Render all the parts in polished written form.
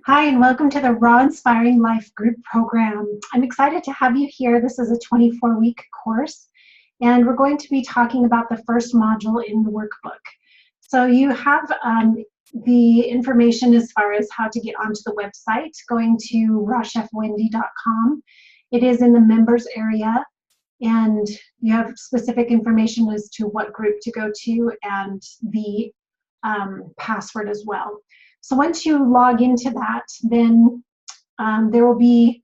Hi, and welcome to the Raw Inspiring Life Group Program. I'm excited to have you here. This is a 24-week course, and we're going to be talking about the first module in the workbook. So you have the information as far as how to get onto the website, going to rawchefwendy.com. It is in the members area, and you have specific information as to what group to go to and the password as well. So once you log into that, then there will be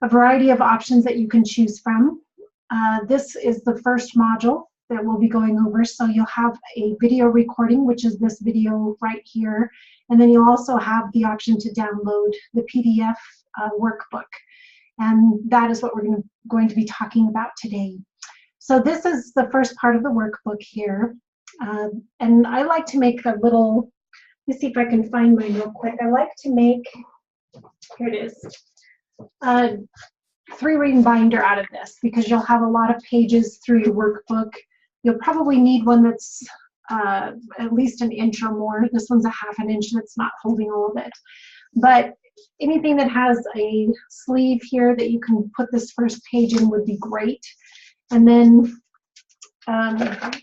a variety of options that you can choose from. This is the first module that we'll be going over. So you'll have a video recording, which is this video right here. And then you'll also have the option to download the PDF workbook. And that is what we're going to be talking about today. So this is the first part of the workbook here. And I like to make a little, let me see if I can find mine real quick. I like to make, here it is, a 3-ring binder out of this because you'll have a lot of pages through your workbook. You'll probably need one that's at least an inch or more. This one's a ½ inch that's not holding all of it. But anything that has a sleeve here that you can put this first page in would be great. And then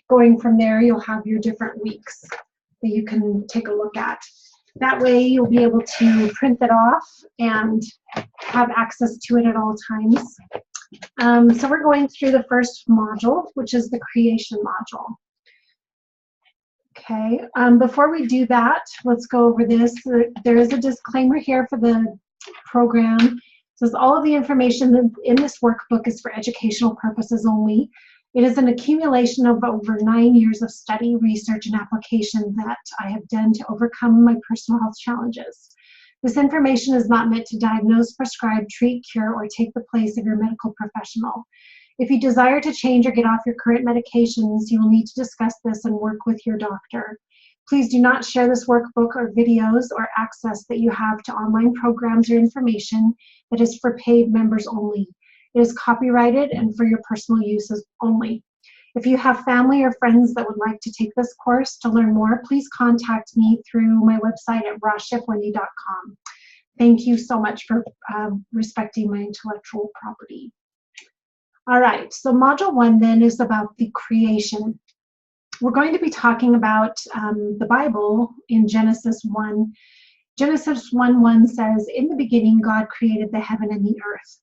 going from there, you'll have your different weeks that you can take a look at. That way you'll be able to print that off and have access to it at all times. So we're going through the first module, which is the creation module. Okay, before we do that, let's go over this. There is a disclaimer here for the program. It says all of the information in this workbook is for educational purposes only. It is an accumulation of over 9 years of study, research, and application that I have done to overcome my personal health challenges. This information is not meant to diagnose, prescribe, treat, cure, or take the place of your medical professional. If you desire to change or get off your current medications, you will need to discuss this and work with your doctor. Please do not share this workbook or videos or access that you have to online programs or information that is for paid members only. It is copyrighted and for your personal uses only. If you have family or friends that would like to take this course, to learn more, please contact me through my website at rawchefwendy.com. Thank you so much for respecting my intellectual property. All right, so Module 1 then is about the creation. We're going to be talking about the Bible in Genesis 1. Genesis 1:1 says, "In the beginning, God created the heaven and the earth."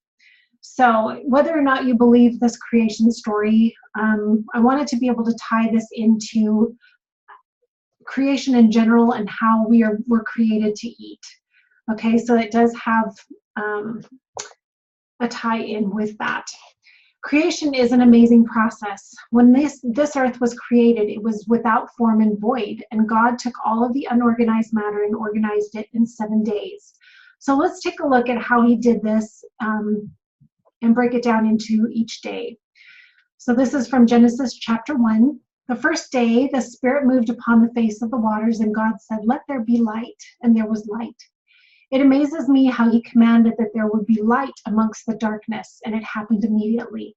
So whether or not you believe this creation story, I wanted to be able to tie this into creation in general and how we're created to eat. Okay, so it does have a tie-in with that. Creation is an amazing process. When this earth was created, it was without form and void, and God took all of the unorganized matter and organized it in 7 days. So let's take a look at how he did this and break it down into each day. So this is from Genesis chapter 1. The first day, the Spirit moved upon the face of the waters, and God said, "Let there be light," and there was light. It amazes me how he commanded that there would be light amongst the darkness, and it happened immediately.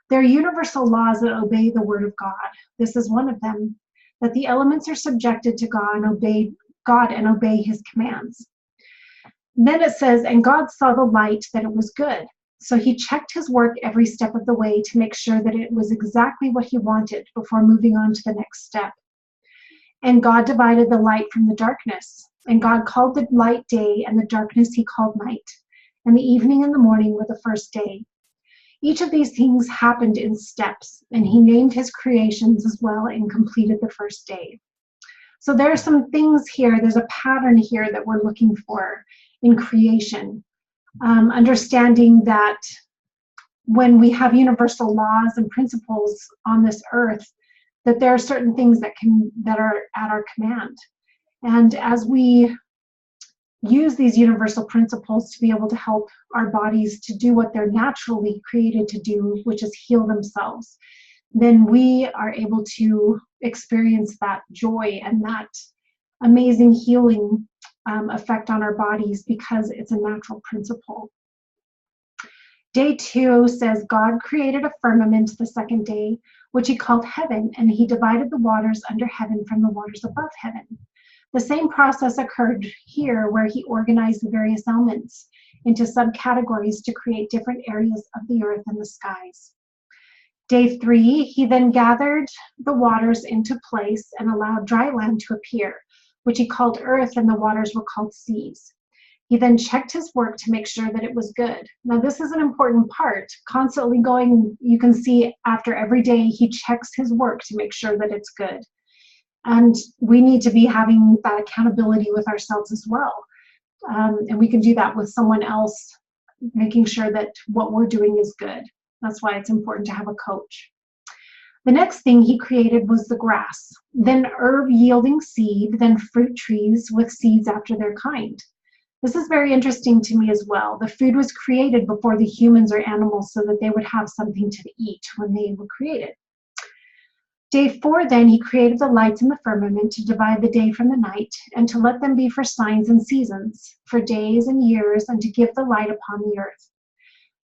There are universal laws that obey the word of God. This is one of them, that the elements are subjected to God and obey his commands. Then it says, "And God saw the light that it was good." So he checked his work every step of the way to make sure that it was exactly what he wanted before moving on to the next step. And God divided the light from the darkness. And God called the light day, and the darkness he called night. And the evening and the morning were the first day. Each of these things happened in steps, and he named his creations as well and completed the first day. So there are some things here, there's a pattern here that we're looking for in creation. Understanding that when we have universal laws and principles on this earth, that there are certain things that are at our command. And as we use these universal principles to be able to help our bodies to do what they're naturally created to do, which is heal themselves, then we are able to experience that joy and that amazing healing effect on our bodies because it's a natural principle. Day 2 says, God created a firmament the second day, which he called heaven, and he divided the waters under heaven from the waters above heaven. The same process occurred here where he organized the various elements into subcategories to create different areas of the earth and the skies. Day 3, he then gathered the waters into place and allowed dry land to appear, which he called earth, and the waters were called seas. He then checked his work to make sure that it was good. Now, this is an important part. Constantly going, you can see after every day, he checks his work to make sure that it's good. And we need to be having that accountability with ourselves as well. And we can do that with someone else, making sure that what we're doing is good. That's why it's important to have a coach. The next thing he created was the grass, then herb yielding seed, then fruit trees with seeds after their kind. This is very interesting to me as well. The food was created before the humans or animals so that they would have something to eat when they were created. Day 4, then, he created the lights in the firmament to divide the day from the night and to let them be for signs and seasons, for days and years, and to give the light upon the earth.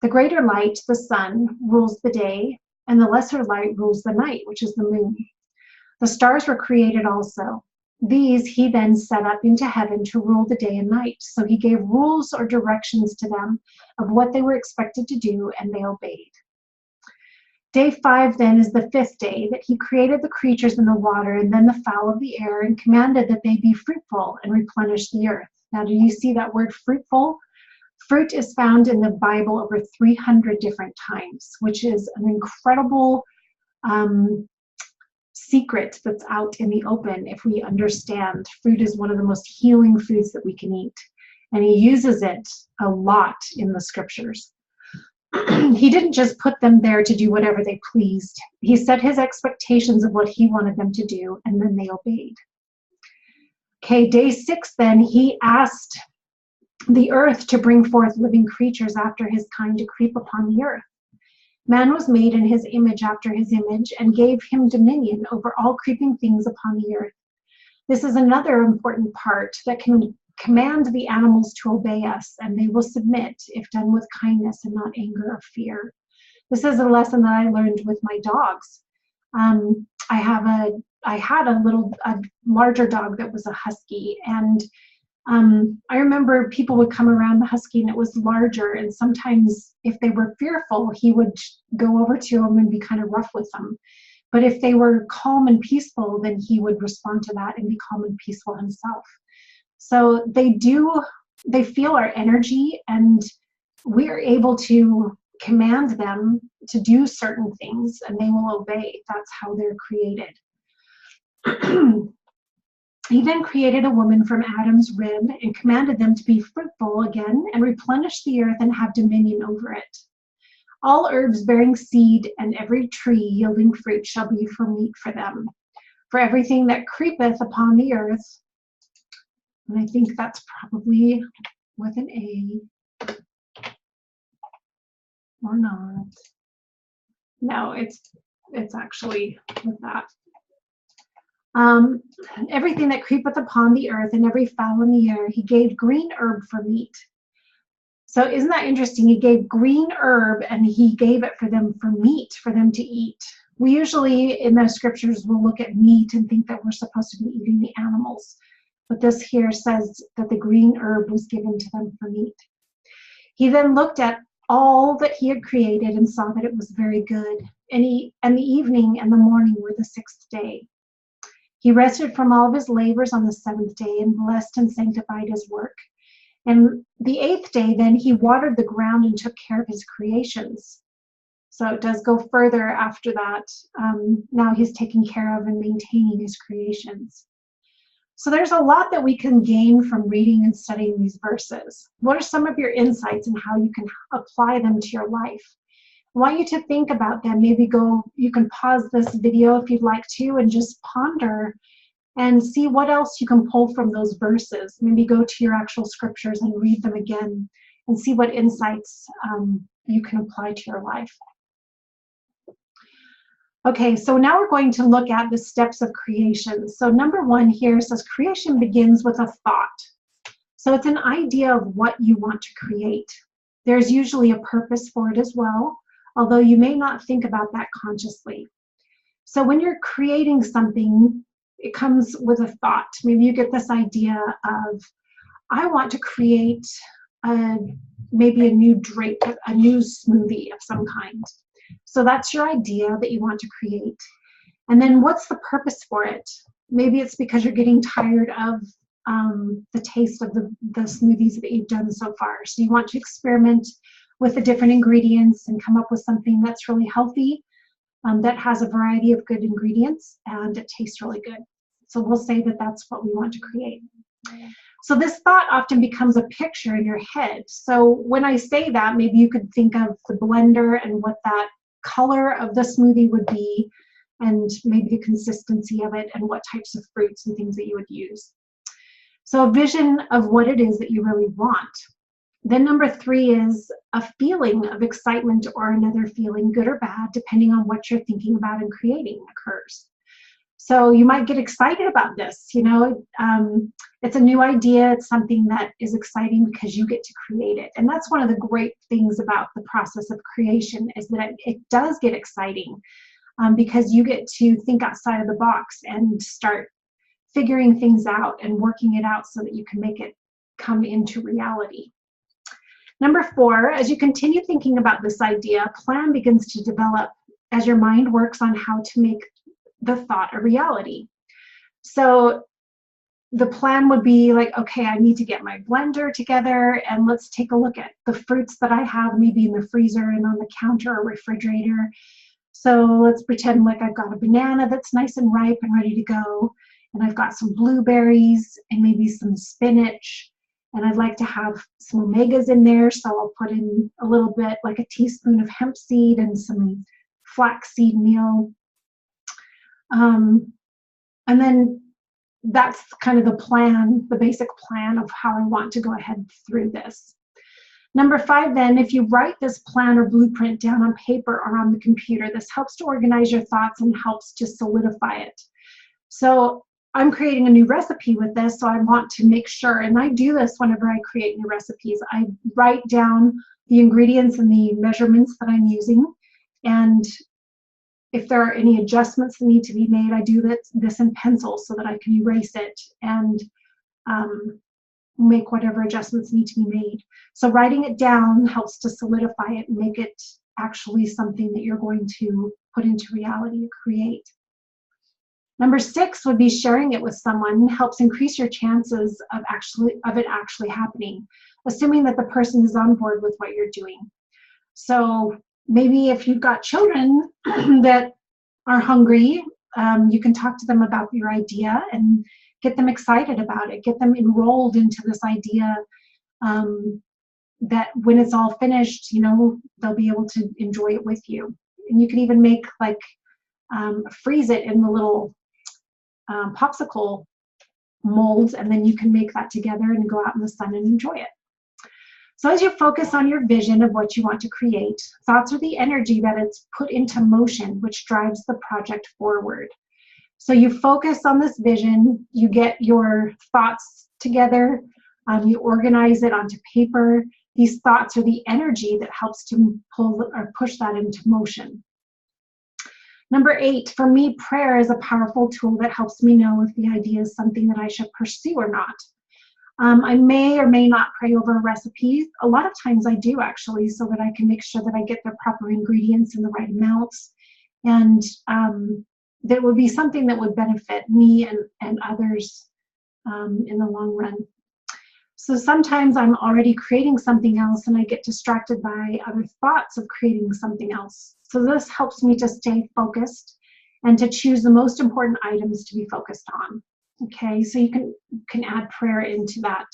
The greater light, the sun, rules the day, and the lesser light rules the night, which is the moon. The stars were created also. These he then set up into heaven to rule the day and night. So he gave rules or directions to them of what they were expected to do, and they obeyed. Day 5 then is the 5th day that he created the creatures in the water and then the fowl of the air and commanded that they be fruitful and replenish the earth. Now, do you see that word fruitful? Fruit is found in the Bible over 300 different times, which is an incredible secret that's out in the open if we understand. Fruit is one of the most healing foods that we can eat, and he uses it a lot in the scriptures. He didn't just put them there to do whatever they pleased. He set his expectations of what he wanted them to do, and then they obeyed. Okay, day 6 then, he asked the earth to bring forth living creatures after his kind to creep upon the earth. Man was made in his image after his image and gave him dominion over all creeping things upon the earth. This is another important part that can command the animals to obey us, and they will submit if done with kindness and not anger or fear. This is a lesson that I learned with my dogs. I had a larger dog that was a husky, and I remember people would come around the husky and it was larger, and sometimes if they were fearful, he would go over to them and be kind of rough with them. But if they were calm and peaceful, then he would respond to that and be calm and peaceful himself. So they feel our energy, and we're able to command them to do certain things and they will obey. That's how they're created. He then created a woman from Adam's rib and commanded them to be fruitful again and replenish the earth and have dominion over it. All herbs bearing seed and every tree yielding fruit shall be for meat for them. For everything that creepeth upon the earth, and I think that's probably with an A or not. No, it's actually with that. Everything that creepeth upon the earth and every fowl in the air, he gave green herb for meat. So isn't that interesting? He gave green herb and he gave it for them for meat, for them to eat. We usually in the scriptures will look at meat and think that we're supposed to be eating the animals. But this here says that the green herb was given to them for meat. He then looked at all that he had created and saw that it was very good. And the evening and the morning were the 6th day. He rested from all of his labors on the 7th day and blessed and sanctified his work. And the 8th day, then he watered the ground and took care of his creations. So it does go further after that. Now he's taking care of and maintaining his creations. So there's a lot that we can gain from reading and studying these verses. What are some of your insights and how you can apply them to your life? I want you to think about them. Maybe you can pause this video if you'd like to and just ponder and see what else you can pull from those verses. Maybe go to your actual scriptures and read them again and see what insights you can apply to your life. Okay, so now we're going to look at the steps of creation. So number 1 here says creation begins with a thought. So it's an idea of what you want to create. There's usually a purpose for it as well, although you may not think about that consciously. So when you're creating something, it comes with a thought. Maybe you get this idea of, I want to create maybe a new drink, a new smoothie of some kind. So that's your idea that you want to create. And then what's the purpose for it? Maybe it's because you're getting tired of the taste of the smoothies that you've done so far. So you want to experiment with the different ingredients and come up with something that's really healthy, that has a variety of good ingredients, and it tastes really good. So we'll say that that's what we want to create. So this thought often becomes a picture in your head. So when I say that, maybe you could think of the blender and what that color of the smoothie would be, and maybe the consistency of it, and what types of fruits and things that you would use. So a vision of what it is that you really want. Then number 3 is a feeling of excitement or another feeling, good or bad, depending on what you're thinking about and creating occurs. So you might get excited about this, you know, it's a new idea, it's something that is exciting because you get to create it. And that's one of the great things about the process of creation, is that it does get exciting, because you get to think outside of the box and start figuring things out and working it out so that you can make it come into reality. Number 4, as you continue thinking about this idea, a plan begins to develop as your mind works on how to make the thought a reality. So the plan would be like, okay, I need to get my blender together and let's take a look at the fruits that I have maybe in the freezer and on the counter or refrigerator. So let's pretend like I've got a banana that's nice and ripe and ready to go, and I've got some blueberries and maybe some spinach, and I'd like to have some omegas in there, so I'll put in a little bit, like a teaspoon of hemp seed and some flaxseed meal. And then that's kind of the plan, the basic plan of how I want to go ahead through this. Number 5, then, if you write this plan or blueprint down on paper or on the computer, this helps to organize your thoughts and helps to solidify it. So I'm creating a new recipe with this, so I want to make sure, and I do this whenever I create new recipes, I write down the ingredients and the measurements that I'm using, and if there are any adjustments that need to be made, I do this in pencil so that I can erase it and make whatever adjustments need to be made. So writing it down helps to solidify it and make it actually something that you're going to put into reality or create. Number 6 would be sharing it with someone. Helps increase your chances of it actually happening, assuming that the person is on board with what you're doing. So maybe if you've got children that are hungry, you can talk to them about your idea and get them excited about it, get them enrolled into this idea, that when it's all finished, you know, they'll be able to enjoy it with you. And you can even make like, freeze it in the little popsicle molds, and then you can make that together and go out in the sun and enjoy it. So as you focus on your vision of what you want to create, thoughts are the energy that it's put into motion, which drives the project forward. So you focus on this vision, you get your thoughts together, you organize it onto paper. These thoughts are the energy that helps to pull or push that into motion. Number 8, for me, prayer is a powerful tool that helps me know if the idea is something that I should pursue or not. I may or may not pray over recipes. A lot of times I do, actually, so that I can make sure that I get the proper ingredients in the right amounts, and that would be something that would benefit me and others in the long run. So sometimes I'm already creating something else and I get distracted by other thoughts of creating something else. So this helps me to stay focused and to choose the most important items to be focused on. Okay, so you can add prayer into that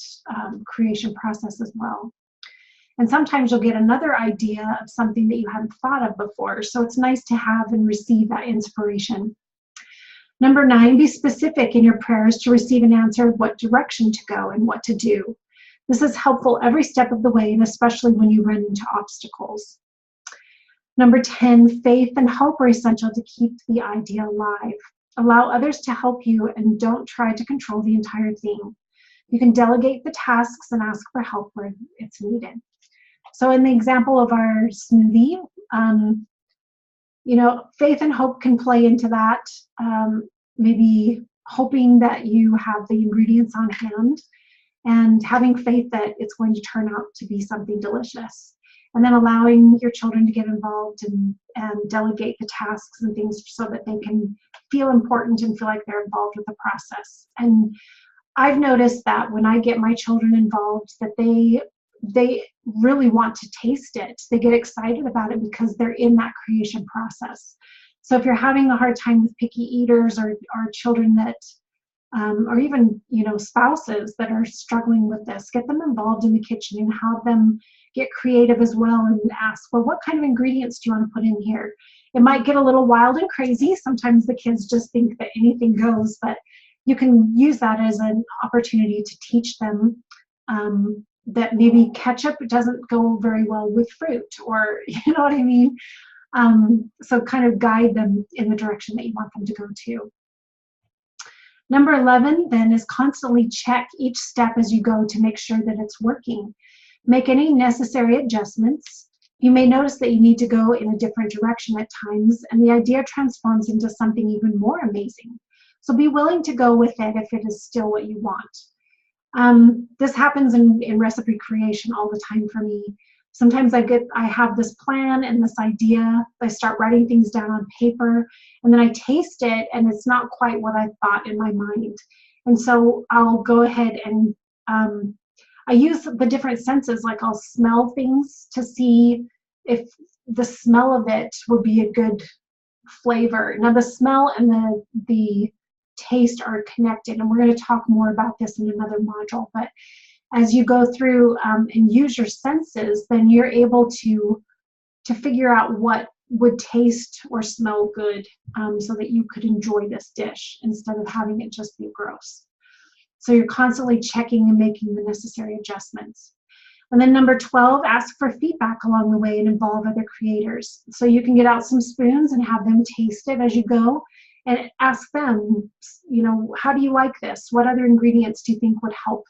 creation process as well. And sometimes you'll get another idea of something that you hadn't thought of before. So it's nice to have and receive that inspiration. Number 9, be specific in your prayers to receive an answer of what direction to go and what to do. This is helpful every step of the way, and especially when you run into obstacles. Number 10, faith and hope are essential to keep the idea alive. Allow others to help you and don't try to control the entire thing. You can delegate the tasks and ask for help where it's needed. So in the example of our smoothie, you know, faith and hope can play into that. Maybe hoping that you have the ingredients on hand and having faith that it's going to turn out to be something delicious. And then allowing your children to get involved and delegate the tasks and things so that they can feel important and feel like they're involved with the process. And I've noticed that when I get my children involved, that they really want to taste it. They get excited about it because they're in that creation process. So if you're having a hard time with picky eaters or children that or even, spouses that are struggling with this, get them involved in the kitchen and have them get creative as well and ask, well, what kind of ingredients do you want to put in here? It might get a little wild and crazy. Sometimes the kids just think that anything goes, but you can use that as an opportunity to teach them that maybe ketchup doesn't go very well with fruit, or you know what I mean? So kind of guide them in the direction that you want them to go to. Number 11 then is constantly check each step as you go to make sure that it's working. Make any necessary adjustments. You may notice that you need to go in a different direction at times, and the idea transforms into something even more amazing. So be willing to go with it if it is still what you want. This happens in recipe creation all the time for me. Sometimes I have this plan and this idea. I start writing things down on paper, and then I taste it, and it's not quite what I thought in my mind. And so I'll go ahead and I use the different senses, like I'll smell things to see if the smell of it would be a good flavor. Now the smell and the taste are connected, and we're going to talk more about this in another module, but as you go through and use your senses, then you're able to figure out what would taste or smell good so that you could enjoy this dish instead of having it just be gross. So you're constantly checking and making the necessary adjustments. And then number 12, ask for feedback along the way and involve other creators. So you can get out some spoons and have them taste it as you go and ask them, how do you like this? What other ingredients do you think would help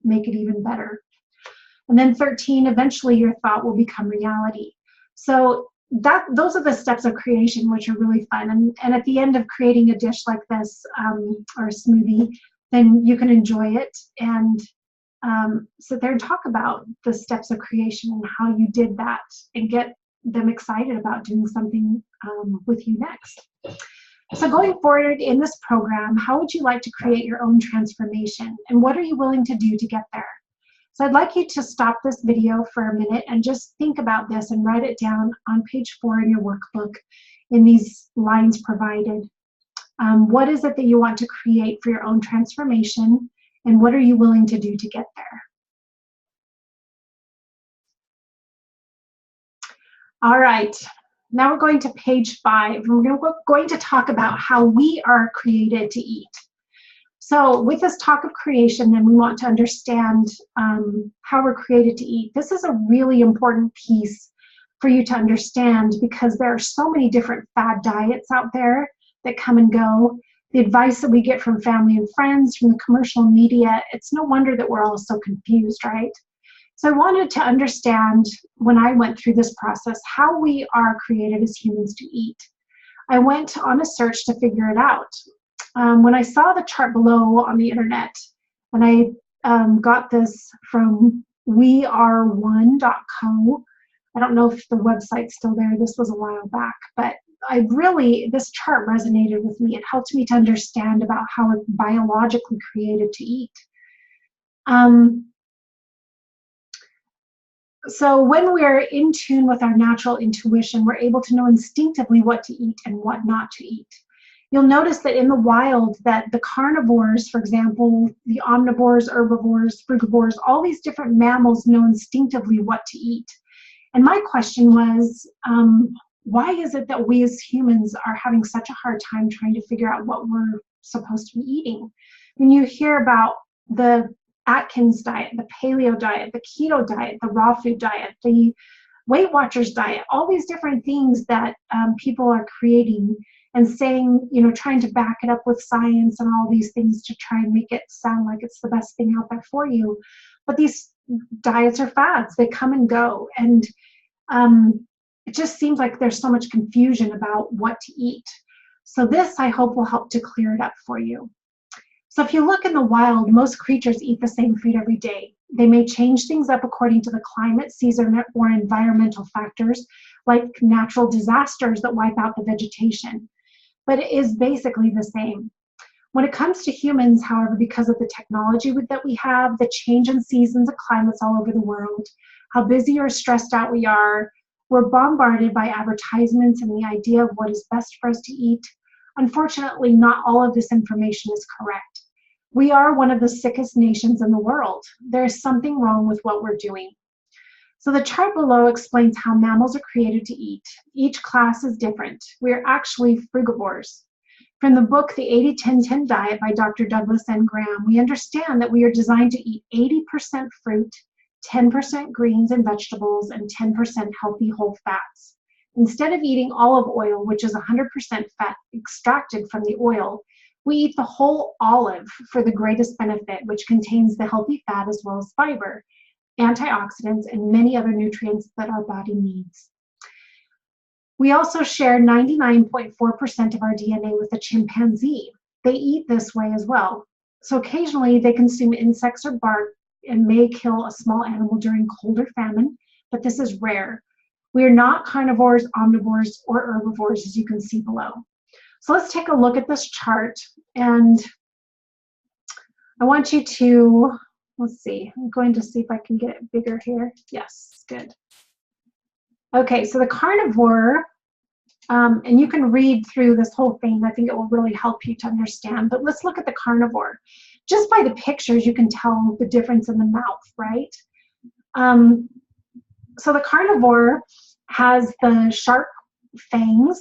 make it even better? And then 13, eventually your thought will become reality. So those are the steps of creation, which are really fun. And at the end of creating a dish like this or a smoothie, then you can enjoy it and sit there and talk about the steps of creation and how you did that and get them excited about doing something with you next. So going forward in this program, how would you like to create your own transformation? And what are you willing to do to get there? So I'd like you to stop this video for a minute and just think about this and write it down on page 4 in your workbook in these lines provided. What is it that you want to create for your own transformation? And what are you willing to do to get there? All right. Now we're going to page 5, and we're going to talk about how we are created to eat. So with this talk of creation, then we want to understand how we're created to eat. This is a really important piece for you to understand because there are so many different fad diets out there that come and go. The advice that we get from family and friends, from the commercial media, it's no wonder that we're all so confused, right? So I wanted to understand, when I went through this process, how we are created as humans to eat. I went on a search to figure it out. When I saw the chart below on the internet, and I got this from weareone.co. I don't know if the website's still there. This was a while back, but this chart resonated with me. It helped me to understand about how we're biologically created to eat. So when we're in tune with our natural intuition, we're able to know instinctively what to eat and what not to eat. You'll notice that in the wild that the carnivores, for example, the omnivores, herbivores, frugivores, all these different mammals know instinctively what to eat. And my question was, why is it that we as humans are having such a hard time trying to figure out what we're supposed to be eating? When you hear about the Atkins diet, the paleo diet, the keto diet, the raw food diet, the Weight Watchers diet, all these different things that people are creating and saying, trying to back it up with science and all these things to try and make it sound like it's the best thing out there for you. But these diets are fads. They come and go. And it just seems like there's so much confusion about what to eat. So this, I hope, will help to clear it up for you. So if you look in the wild, most creatures eat the same food every day. They may change things up according to the climate, season, or environmental factors, like natural disasters that wipe out the vegetation. But it is basically the same. When it comes to humans, however, because of the technology that we have, the change in seasons and climates all over the world, how busy or stressed out we are, we're bombarded by advertisements and the idea of what is best for us to eat. Unfortunately, not all of this information is correct. We are one of the sickest nations in the world. There is something wrong with what we're doing. So the chart below explains how mammals are created to eat. Each class is different. We are actually frugivores. From the book, The 80-10-10 Diet by Dr. Douglas N. Graham, we understand that we are designed to eat 80% fruit, 10% greens and vegetables, and 10% healthy whole fats. Instead of eating olive oil, which is 100% fat extracted from the oil, we eat the whole olive for the greatest benefit, which contains the healthy fat as well as fiber, antioxidants, and many other nutrients that our body needs. We also share 99.4% of our DNA with the chimpanzee. They eat this way as well. So occasionally they consume insects or bark and may kill a small animal during cold or famine, but this is rare. We are not carnivores, omnivores, or herbivores, as you can see below. So let's take a look at this chart, and I want you to, let's see, I'm going to see if I can get it bigger here. Yes, good. Okay, so the carnivore, and you can read through this whole thing. I think it will really help you to understand, but let's look at the carnivore. Just by the pictures, you can tell the difference in the mouth, right? So the carnivore has the sharp fangs.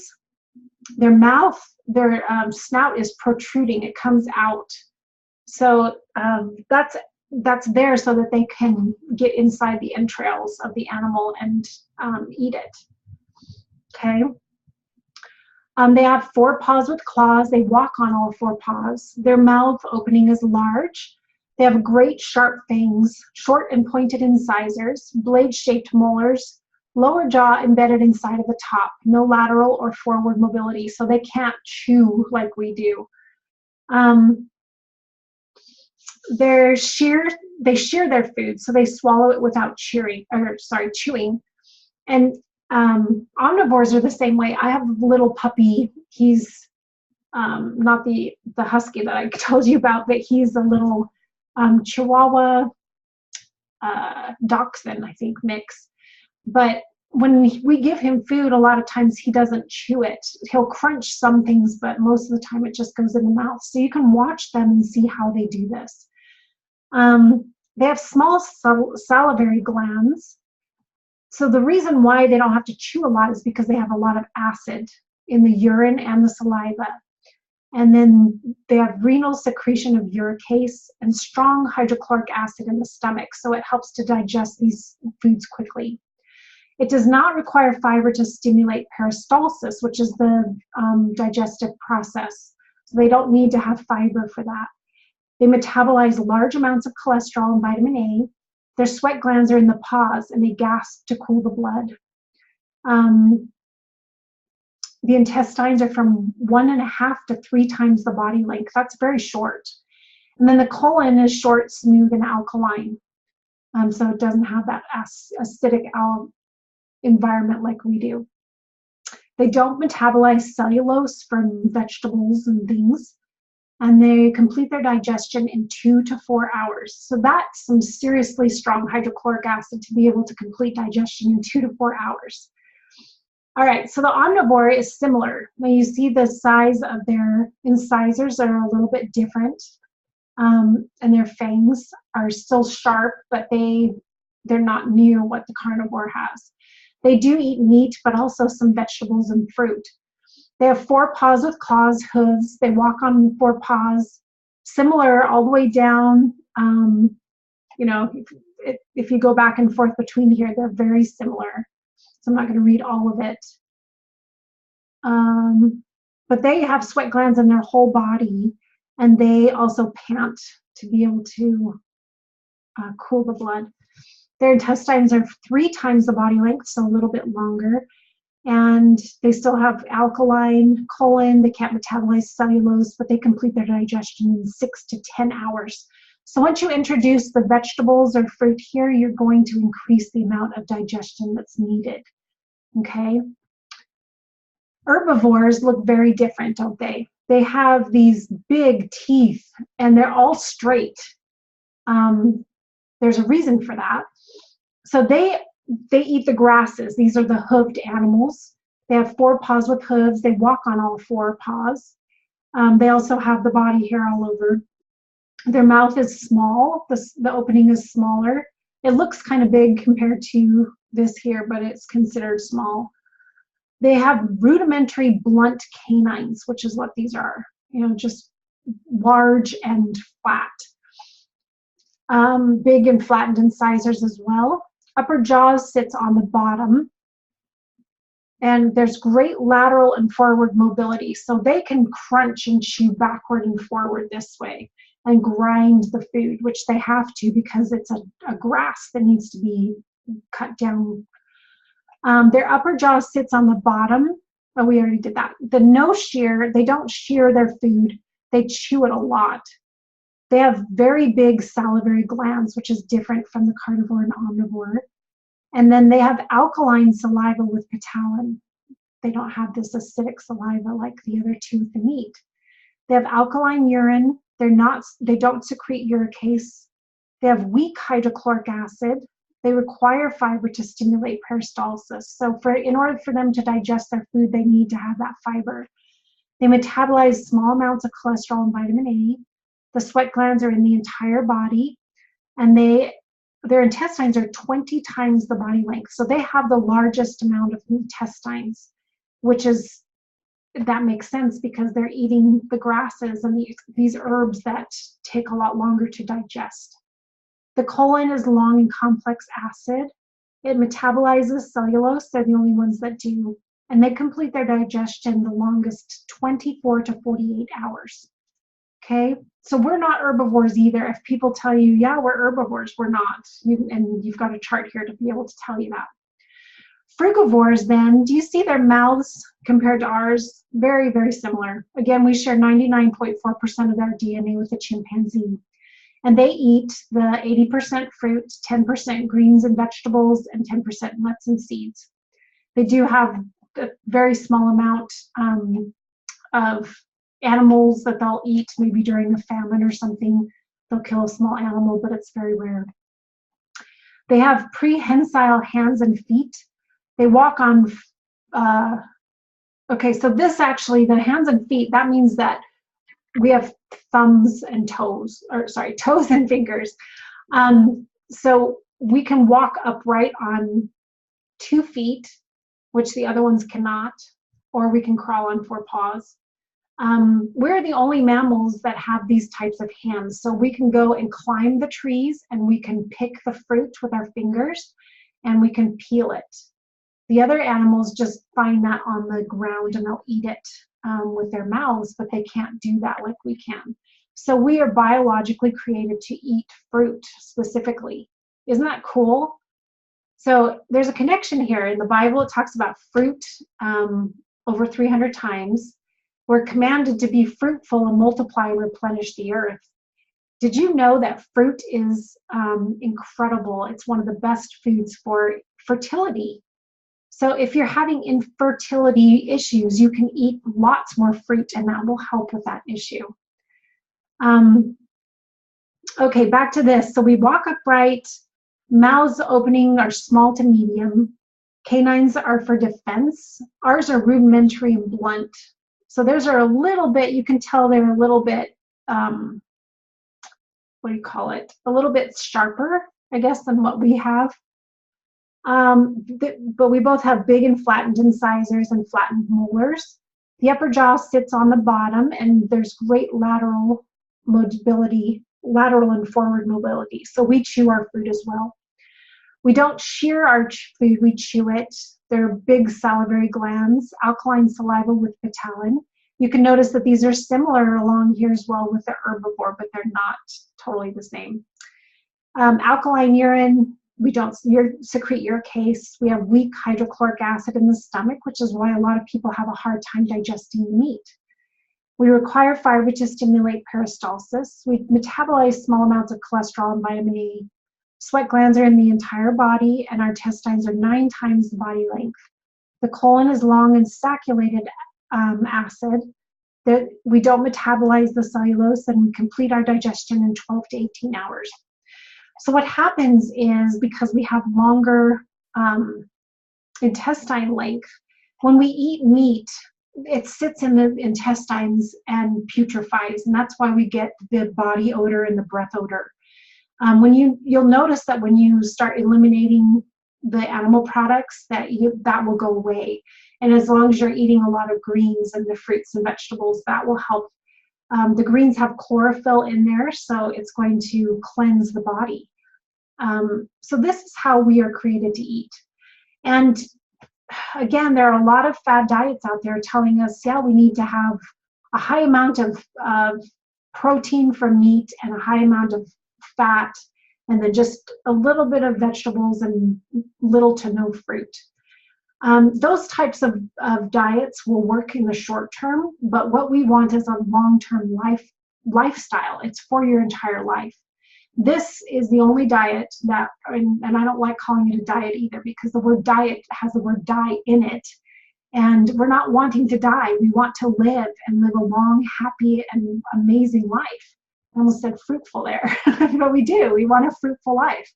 Their mouth, their snout is protruding. It comes out. So that's there so that they can get inside the entrails of the animal and eat it. Okay. They have 4 paws with claws. They walk on all 4 paws. Their mouth opening is large. They have great sharp fangs, short and pointed incisors, blade-shaped molars, lower jaw embedded inside of the top, no lateral or forward mobility, so they can't chew like we do. They shear their food, so they swallow it without chewing. And omnivores are the same way. I have a little puppy. He's not the husky that I told you about, but he's a little Chihuahua Dachshund, I think, mix. But when we give him food, a lot of times he doesn't chew it. He'll crunch some things, but most of the time it just goes in the mouth. So you can watch them and see how they do this. They have small salivary glands. So the reason why they don't have to chew a lot is because they have a lot of acid in the urine and the saliva. And then they have renal secretion of uricase and strong hydrochloric acid in the stomach, so it helps to digest these foods quickly. It does not require fiber to stimulate peristalsis, which is the digestive process. So they don't need to have fiber for that. They metabolize large amounts of cholesterol and vitamin A. Their sweat glands are in the paws, and they gasp to cool the blood. The intestines are from 1.5 to 3 times the body length. That's very short. And then the colon is short, smooth, and alkaline. So it doesn't have that acidic environment like we do. They don't metabolize cellulose from vegetables and things. And they complete their digestion in 2 to 4 hours. So that's some seriously strong hydrochloric acid to be able to complete digestion in 2 to 4 hours. All right, so the omnivore is similar. When you see the size of their incisors are a little bit different, and their fangs are still sharp, but they're not near what the carnivore has. They do eat meat, but also some vegetables and fruit. They have 4 paws with claws, hooves. They walk on 4 paws, similar all the way down. You know, if you go back and forth between here, they're very similar. So I'm not going to read all of it. But they have sweat glands in their whole body, and they also pant to be able to cool the blood. Their intestines are 3 times the body length, so a little bit longer. and they still have alkaline colon. They can't metabolize cellulose, but they complete their digestion in 6 to 10 hours. So once you introduce the vegetables or fruit here, you're going to increase the amount of digestion that's needed, okay? Herbivores look very different, don't they? They have these big teeth, and they're all straight. There's a reason for that. So they eat the grasses. These are the hooved animals. They have 4 paws with hooves. They walk on all 4 paws. They also have the body hair all over. Their mouth is small. The opening is smaller. It looks kind of big compared to this here, but it's considered small. They have rudimentary blunt canines, which is what these are, just large and flat. Big and flattened incisors as well. Upper jaw sits on the bottom. And there's great lateral and forward mobility. So they can crunch and chew backward and forward this way and grind the food, which they have to because it's a grass that needs to be cut down. Their upper jaw sits on the bottom. Oh, we already did that. The no shear, they don't shear their food. They chew it a lot. They have very big salivary glands, which is different from the carnivore and omnivore. And then they have alkaline saliva with ptyalin. They don't have this acidic saliva like the other 2 with the meat. They have alkaline urine. They don't secrete uricase. They have weak hydrochloric acid. They require fiber to stimulate peristalsis. So in order for them to digest their food, they need to have that fiber. They metabolize small amounts of cholesterol and vitamin A. The sweat glands are in the entire body, and their intestines are 20 times the body length. So they have the largest amount of intestines, that makes sense because they're eating the grasses and these herbs that take a lot longer to digest. The colon is long and complex acid. It metabolizes cellulose. They're the only ones that do. And they complete their digestion the longest 24 to 48 hours. Okay, so we're not herbivores either. If people tell you, yeah, we're herbivores, we're not. And you've got a chart here to be able to tell you that. Frugivores then, do you see their mouths compared to ours? Very, very similar. Again, we share 99.4% of our DNA with the chimpanzee. And they eat the 80% fruit, 10% greens and vegetables, and 10% nuts and seeds. They do have a very small amount of animals that they'll eat, maybe during a famine or something. They'll kill a small animal, but it's very rare. They have prehensile hands and feet. They walk on, okay, so this actually, the hands and feet, that means that we have thumbs and toes, toes and fingers. So we can walk upright on 2 feet, which the other ones cannot, or we can crawl on 4 paws. We're the only mammals that have these types of hands. So we can go and climb the trees, and we can pick the fruit with our fingers, and we can peel it. The other animals just find that on the ground and they'll eat it with their mouths, but they can't do that like we can. So we are biologically created to eat fruit specifically. Isn't that cool? So there's a connection here. In the Bible, it talks about fruit over 300 times. We're commanded to be fruitful and multiply and replenish the earth. Did you know that fruit is incredible? It's one of the best foods for fertility. So if you're having infertility issues, you can eat lots more fruit, and that will help with that issue. Okay, back to this. So we walk upright. Mouths opening are small to medium. Canines are for defense. Ours are rudimentary and blunt. So theirs are a little bit, you can tell they're a little bit, what do you call it? A little bit sharper, I guess, than what we have. But we both have big and flattened incisors and flattened molars. The upper jaw sits on the bottom, and there's great lateral mobility, lateral and forward mobility. So we chew our food as well. We don't shear our food, we chew it. They're big salivary glands, alkaline saliva with ptyalin. You can notice that these are similar along here as well with the herbivore, but they're not totally the same. Alkaline urine, We don't secrete uricase. We have weak hydrochloric acid in the stomach, which is why a lot of people have a hard time digesting the meat. We require fiber to stimulate peristalsis. We metabolize small amounts of cholesterol and vitamin A. Sweat glands are in the entire body, and our intestines are 9 times the body length. The colon is long and sacculated acid. That we don't metabolize the cellulose, and we complete our digestion in 12 to 18 hours. So what happens is, because we have longer intestine length, when we eat meat, it sits in the intestines and putrefies, and that's why we get the body odor and the breath odor. You'll notice that when you start eliminating the animal products, that will go away. And as long as you're eating a lot of greens and the fruits and vegetables, that will help. The greens have chlorophyll in there, so it's going to cleanse the body. So this is how we are created to eat. And again, there are a lot of fad diets out there telling us, yeah, we need to have a high amount of protein from meat and a high amount of fat, and then just a little bit of vegetables and little to no fruit. Those types of diets will work in the short term, but what we want is a long-term lifestyle. It's for your entire life. This is the only diet that, and I don't like calling it a diet either, because the word diet has the word die in it. And we're not wanting to die. We want to live and live a long, happy, and amazing life. I almost said fruitful there, but we do. We want a fruitful life.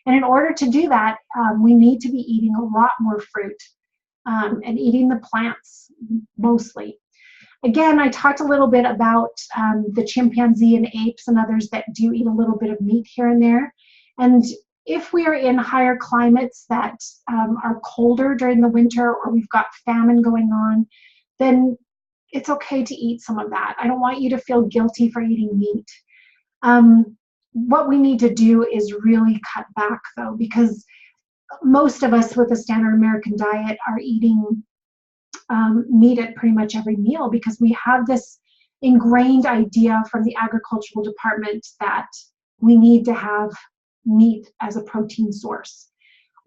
And in order to do that, we need to be eating a lot more fruit and eating the plants mostly. Again, I talked a little bit about the chimpanzee and apes and others that do eat a little bit of meat here and there. And if we are in higher climates that are colder during the winter, or we've got famine going on, then it's okay to eat some of that. I don't want you to feel guilty for eating meat. What we need to do is really cut back, though, because most of us with a standard American diet are eating meat at pretty much every meal, because we have this ingrained idea from the agricultural department that we need to have meat as a protein source.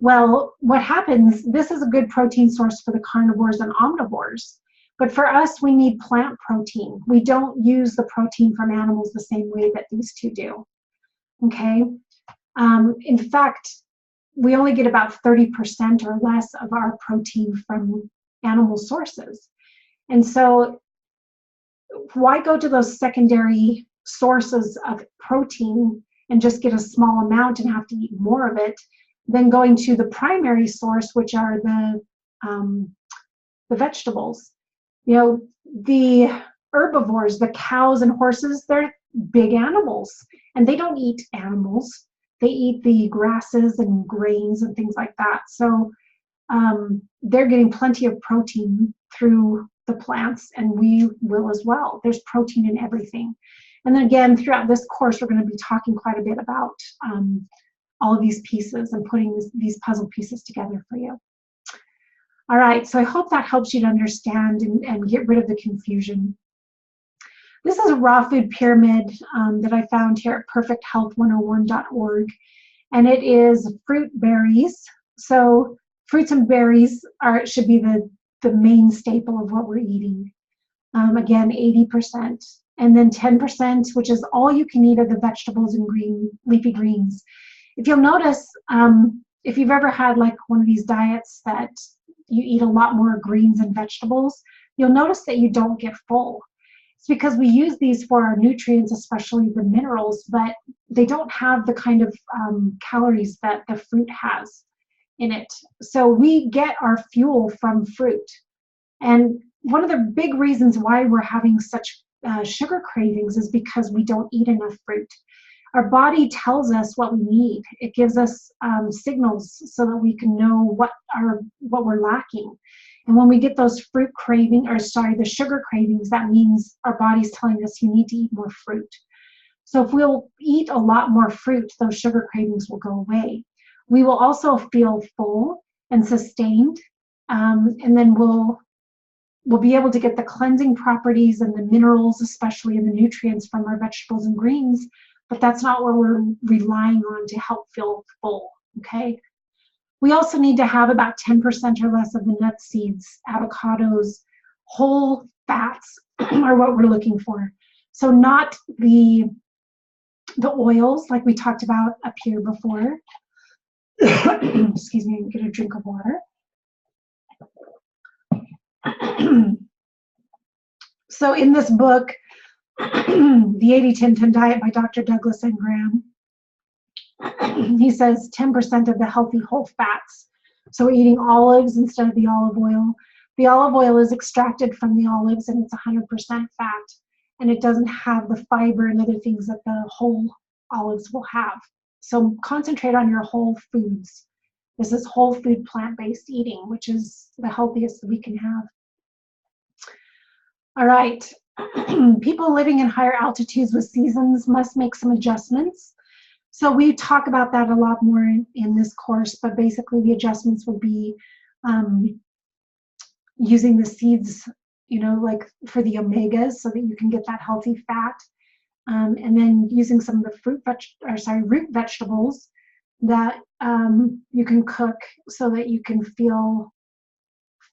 Well, what happens, this is a good protein source for the carnivores and omnivores, but for us, we need plant protein. We don't use the protein from animals the same way that these two do, okay? In fact, we only get about 30% or less of our protein from animal sources. And so why go to those secondary sources of protein and just get a small amount and have to eat more of it than going to the primary source, which are the vegetables. You know, the herbivores, the cows and horses, they're big animals, and they don't eat animals. They eat the grasses and grains and things like that. So they're getting plenty of protein through the plants, and we will as well. There's protein in everything. And then again, throughout this course, we're going to be talking quite a bit about all of these pieces and putting these puzzle pieces together for you. All right, so I hope that helps you to understand and get rid of the confusion. This is a raw food pyramid that I found here at perfecthealth101.org, and it is fruit, berries. So fruits and berries should be the main staple of what we're eating. Again, 80%. And then 10%, which is all you can eat, of the vegetables and leafy greens. If you'll notice, if you've ever had like one of these diets that you eat a lot more greens and vegetables, you'll notice that you don't get full. It's because we use these for our nutrients, especially the minerals, but they don't have the kind of calories that the fruit has in it. So we get our fuel from fruit. And one of the big reasons why we're having such sugar cravings is because we don't eat enough fruit. Our body tells us what we need. It gives us signals so that we can know what we're lacking. And when we get those the sugar cravings, that means our body's telling us you need to eat more fruit. So if we'll eat a lot more fruit, those sugar cravings will go away. We will also feel full and sustained, and then we'll be able to get the cleansing properties and the minerals, especially in the nutrients, from our vegetables and greens, but that's not what we're relying on to help feel full. okay? We also need to have about 10% or less of the nuts, seeds, avocados, whole fats are what we're looking for. So not the oils like we talked about up here before. Excuse me, I'm gonna get a drink of water. So in this book, The 80-10-10 Diet by Dr. Douglas N. Graham, he says 10% of the healthy whole fats. So we're eating olives instead of the olive oil. The olive oil is extracted from the olives and it's 100% fat, and it doesn't have the fiber and other things that the whole olives will have. So concentrate on your whole foods. This is whole food plant-based eating, which is the healthiest that we can have. All right, people living in higher altitudes with seasons must make some adjustments. So we talk about that a lot more in this course, but basically the adjustments would be using the seeds, you know, like for the omegas so that you can get that healthy fat. And then using some of the root vegetables that you can cook so that you can feel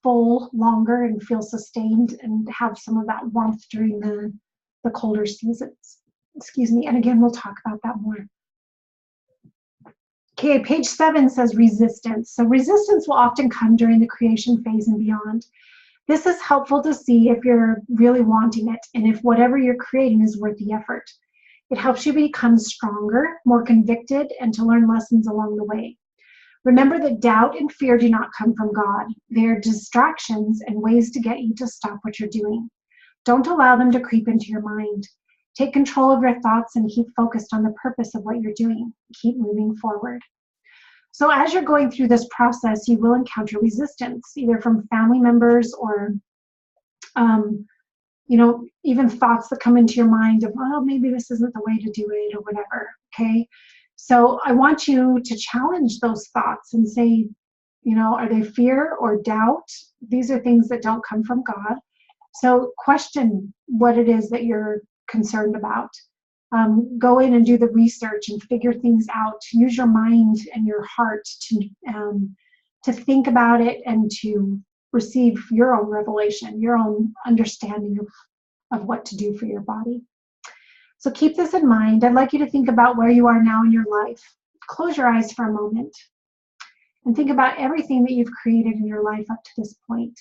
full longer and feel sustained and have some of that warmth during the colder seasons. Excuse me. And again, we'll talk about that more. Okay, page 7 says resistance. So resistance will often come during the creation phase and beyond. This is helpful to see if you're really wanting it and if whatever you're creating is worth the effort. It helps you become stronger, more convicted, and to learn lessons along the way. Remember that doubt and fear do not come from God. They are distractions and ways to get you to stop what you're doing. Don't allow them to creep into your mind. Take control of your thoughts and keep focused on the purpose of what you're doing. Keep moving forward. So as you're going through this process, you will encounter resistance, either from family members or, you know, even thoughts that come into your mind of, well, maybe this isn't the way to do it or whatever, okay? So I want you to challenge those thoughts and say, you know, are they fear or doubt? These are things that don't come from God. So question what it is that you're concerned about. Go in and do the research and figure things out. Use your mind and your heart to think about it and to receive your own revelation, your own understanding of what to do for your body. So keep this in mind. I'd like you to think about where you are now in your life. Close your eyes for a moment and think about everything that you've created in your life up to this point.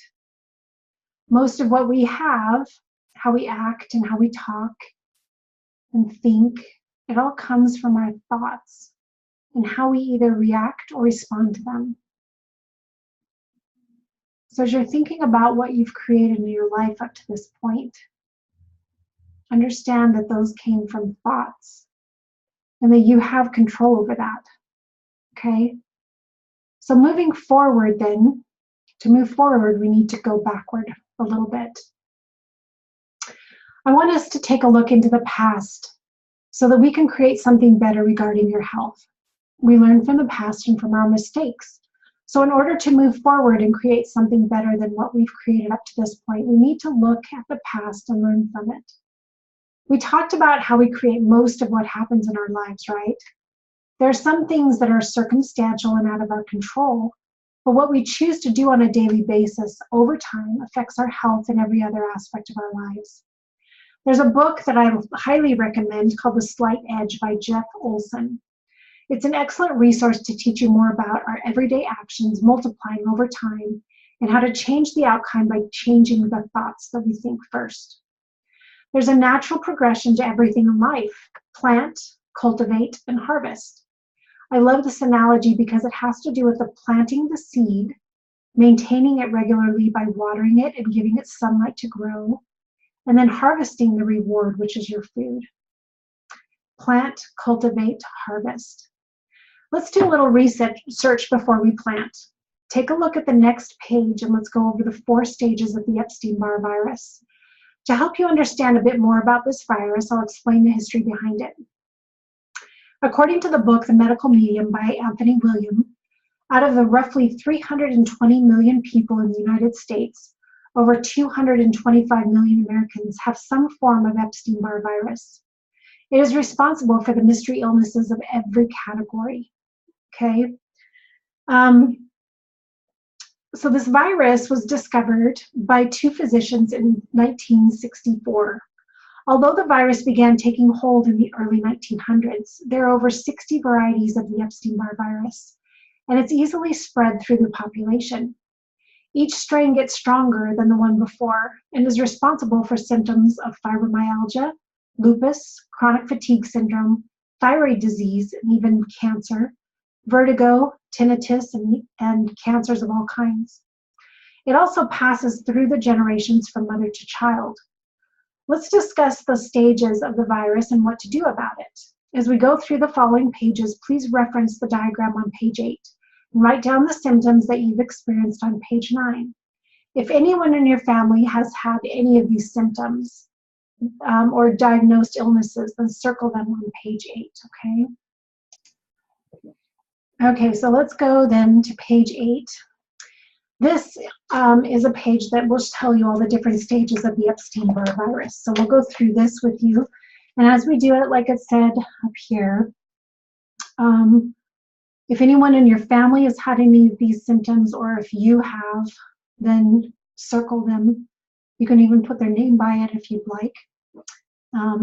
Most of what we have, how we act and how we talk and think, it all comes from our thoughts and how we either react or respond to them. So as you're thinking about what you've created in your life up to this point, understand that those came from thoughts and that you have control over that, okay? So moving forward then, to move forward, we need to go backward a little bit. I want us to take a look into the past so that we can create something better regarding your health. We learn from the past and from our mistakes. So in order to move forward and create something better than what we've created up to this point, we need to look at the past and learn from it. We talked about how we create most of what happens in our lives, right? There are some things that are circumstantial and out of our control, but what we choose to do on a daily basis over time affects our health and every other aspect of our lives. There's a book that I highly recommend called The Slight Edge by Jeff Olson. It's an excellent resource to teach you more about our everyday actions multiplying over time and how to change the outcome by changing the thoughts that we think first. There's a natural progression to everything in life: plant, cultivate, and harvest. I love this analogy because it has to do with the planting the seed, maintaining it regularly by watering it and giving it sunlight to grow, and then harvesting the reward, which is your food. Plant, cultivate, harvest. Let's do a little research before we plant. Take a look at the next page and let's go over the 4 stages of the Epstein-Barr virus. To help you understand a bit more about this virus, I'll explain the history behind it. According to the book, The Medical Medium by Anthony William, out of the roughly 320 million people in the United States, over 225 million Americans have some form of Epstein-Barr virus. It is responsible for the mystery illnesses of every category, okay? So this virus was discovered by two physicians in 1964. Although the virus began taking hold in the early 1900s, there are over 60 varieties of the Epstein-Barr virus, and it's easily spread through the population. Each strain gets stronger than the one before and is responsible for symptoms of fibromyalgia, lupus, chronic fatigue syndrome, thyroid disease, and even cancer, vertigo, tinnitus, and cancers of all kinds. It also passes through the generations from mother to child. Let's discuss the stages of the virus and what to do about it. As we go through the following pages, please reference the diagram on page 8 and write down the symptoms that you've experienced on page 9. If anyone in your family has had any of these symptoms or diagnosed illnesses, then circle them on page 8, okay? Okay, so let's go then to page 8. This is a page that will tell you all the different stages of the Epstein-Barr virus. So we'll go through this with you. And as we do it, like it said up here, if anyone in your family has had any of these symptoms, or if you have, then circle them. You can even put their name by it if you'd like,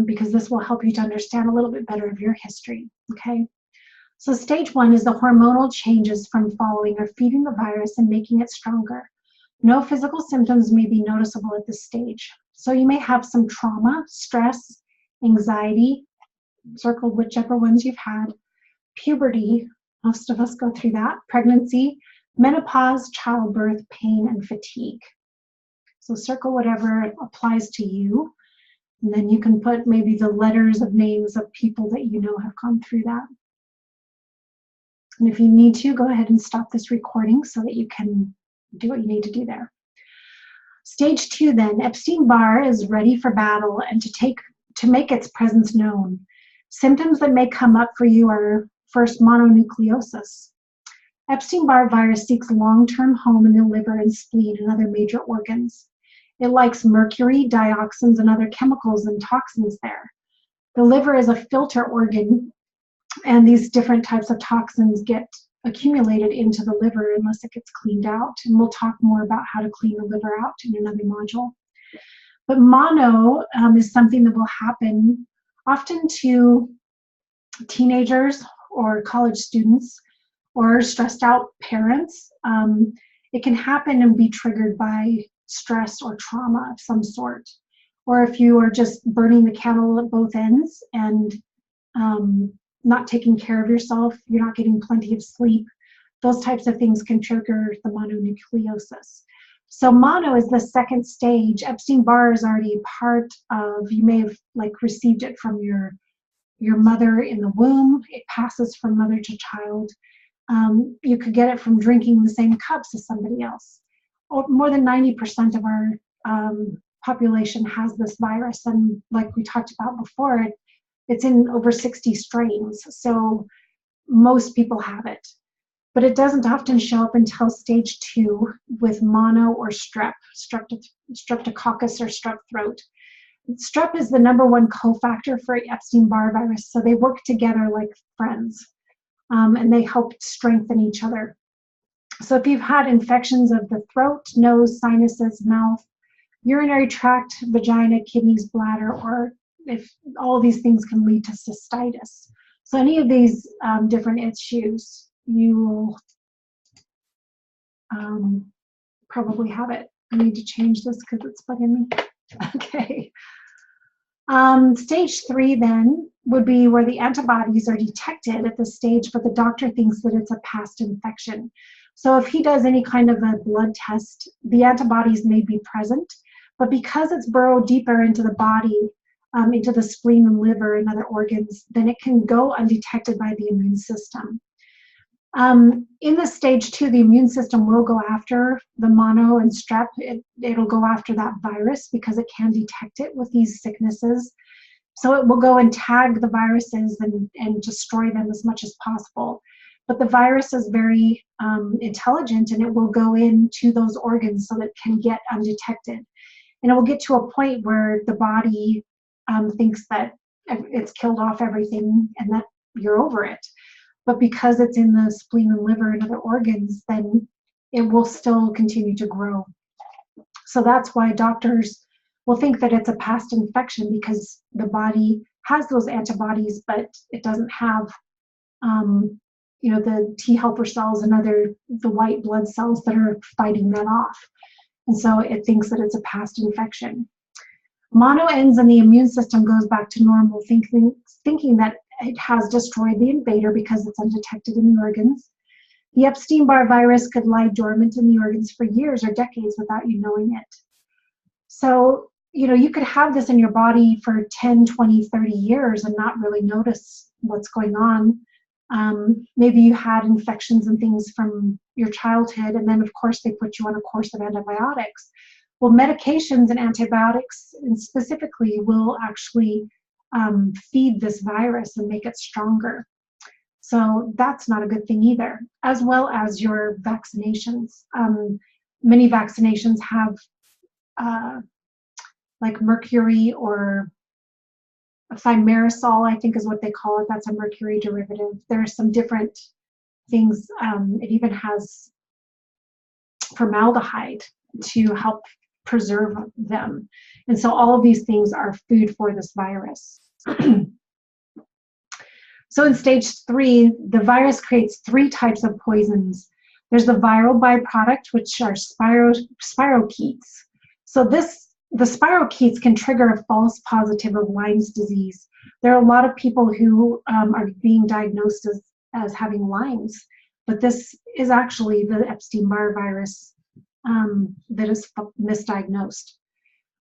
because this will help you to understand a little bit better of your history, okay? So stage 1 is the hormonal changes from following or feeding the virus and making it stronger. No physical symptoms may be noticeable at this stage. So you may have some trauma, stress, anxiety, circled whichever ones you've had, puberty, most of us go through that, pregnancy, menopause, childbirth, pain, and fatigue. So circle whatever applies to you. And then you can put maybe the letters of names of people that you know have gone through that. And if you need to, go ahead and stop this recording so that you can do what you need to do there. Stage 2 then, Epstein-Barr is ready for battle and to make its presence known. Symptoms that may come up for you are first, mononucleosis. Epstein-Barr virus seeks long-term home in the liver and spleen and other major organs. It likes mercury, dioxins, and other chemicals and toxins there. The liver is a filter organ, and these different types of toxins get accumulated into the liver unless it gets cleaned out. And we'll talk more about how to clean the liver out in another module. But mono is something that will happen often to teenagers or college students or stressed out parents. It can happen and be triggered by stress or trauma of some sort. Or if you are just burning the candle at both ends and not taking care of yourself, you're not getting plenty of sleep, those types of things can trigger the mononucleosis. So mono is the second stage. Epstein-Barr is already a part of, you may have received it from your mother in the womb. It passes from mother to child. You could get it from drinking the same cups as somebody else. More than 90% of our population has this virus, and like we talked about before, it's in over 60 strains, so most people have it. But it doesn't often show up until stage 2 with mono or streptococcus or strep throat. Strep is the #1 cofactor for Epstein-Barr virus, so they work together like friends, and they help strengthen each other. So if you've had infections of the throat, nose, sinuses, mouth, urinary tract, vagina, kidneys, bladder, or if all of these things can lead to cystitis. So any of these different issues, you will probably have it. I need to change this because it's bugging me. Okay. Stage 3 then would be where the antibodies are detected at this stage, but the doctor thinks that it's a past infection. So if he does any kind of a blood test, the antibodies may be present, but because it's burrowed deeper into the body, into the spleen and liver and other organs, then it can go undetected by the immune system. In this stage 2, the immune system will go after the mono and strep. It'll go after that virus because it can detect it with these sicknesses. So it will go and tag the viruses and destroy them as much as possible. But the virus is very intelligent, and it will go into those organs so that it can get undetected. And it will get to a point where the body thinks that it's killed off everything and that you're over it. but because it's in the spleen and liver and other organs, then it will still continue to grow. So that's why doctors will think that it's a past infection, because the body has those antibodies, but it doesn't have the T helper cells and the white blood cells that are fighting that off. And so it thinks that it's a past infection. Mono ends and the immune system goes back to normal, thinking that it has destroyed the invader because it's undetected in the organs. The Epstein-Barr virus could lie dormant in the organs for years or decades without you knowing it. So, you could have this in your body for 10, 20, 30 years and not really notice what's going on. Maybe you had infections and things from your childhood, and then of course they put you on a course of antibiotics. Well, medications and antibiotics and specifically will actually feed this virus and make it stronger. So that's not a good thing either, as well as your vaccinations. Many vaccinations have like mercury, or thimerosal, I think is what they call it. That's a mercury derivative. There are some different things. It even has formaldehyde to help preserve them. And so all of these things are food for this virus. So in stage 3, the virus creates 3 types of poisons. There's the viral byproduct, which are spirochetes. So the spirochetes can trigger a false positive of Lyme's disease. There are a lot of people who are being diagnosed as having Lyme's, but this is actually the Epstein-Barr virus that is misdiagnosed.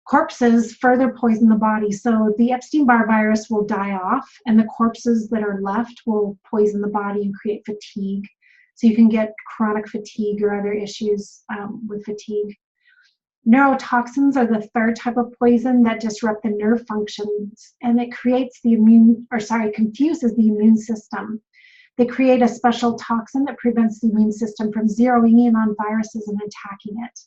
Corpses further poison the body. So the Epstein-Barr virus will die off, and the corpses that are left will poison the body and create fatigue. So you can get chronic fatigue or other issues with fatigue. Neurotoxins are the 3rd type of poison that disrupt the nerve functions, and it creates confuses the immune system. They create a special toxin that prevents the immune system from zeroing in on viruses and attacking it.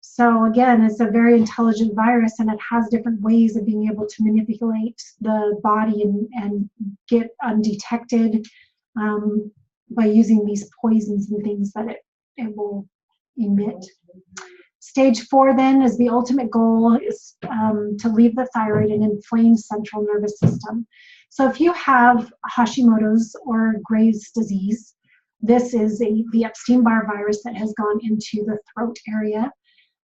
So again, it's a very intelligent virus, and it has different ways of being able to manipulate the body and get undetected by using these poisons and things that it will emit. Stage 4 then is the ultimate goal is to leave the thyroid and inflame central nervous system. So if you have Hashimoto's or Graves' disease, this is the Epstein-Barr virus that has gone into the throat area.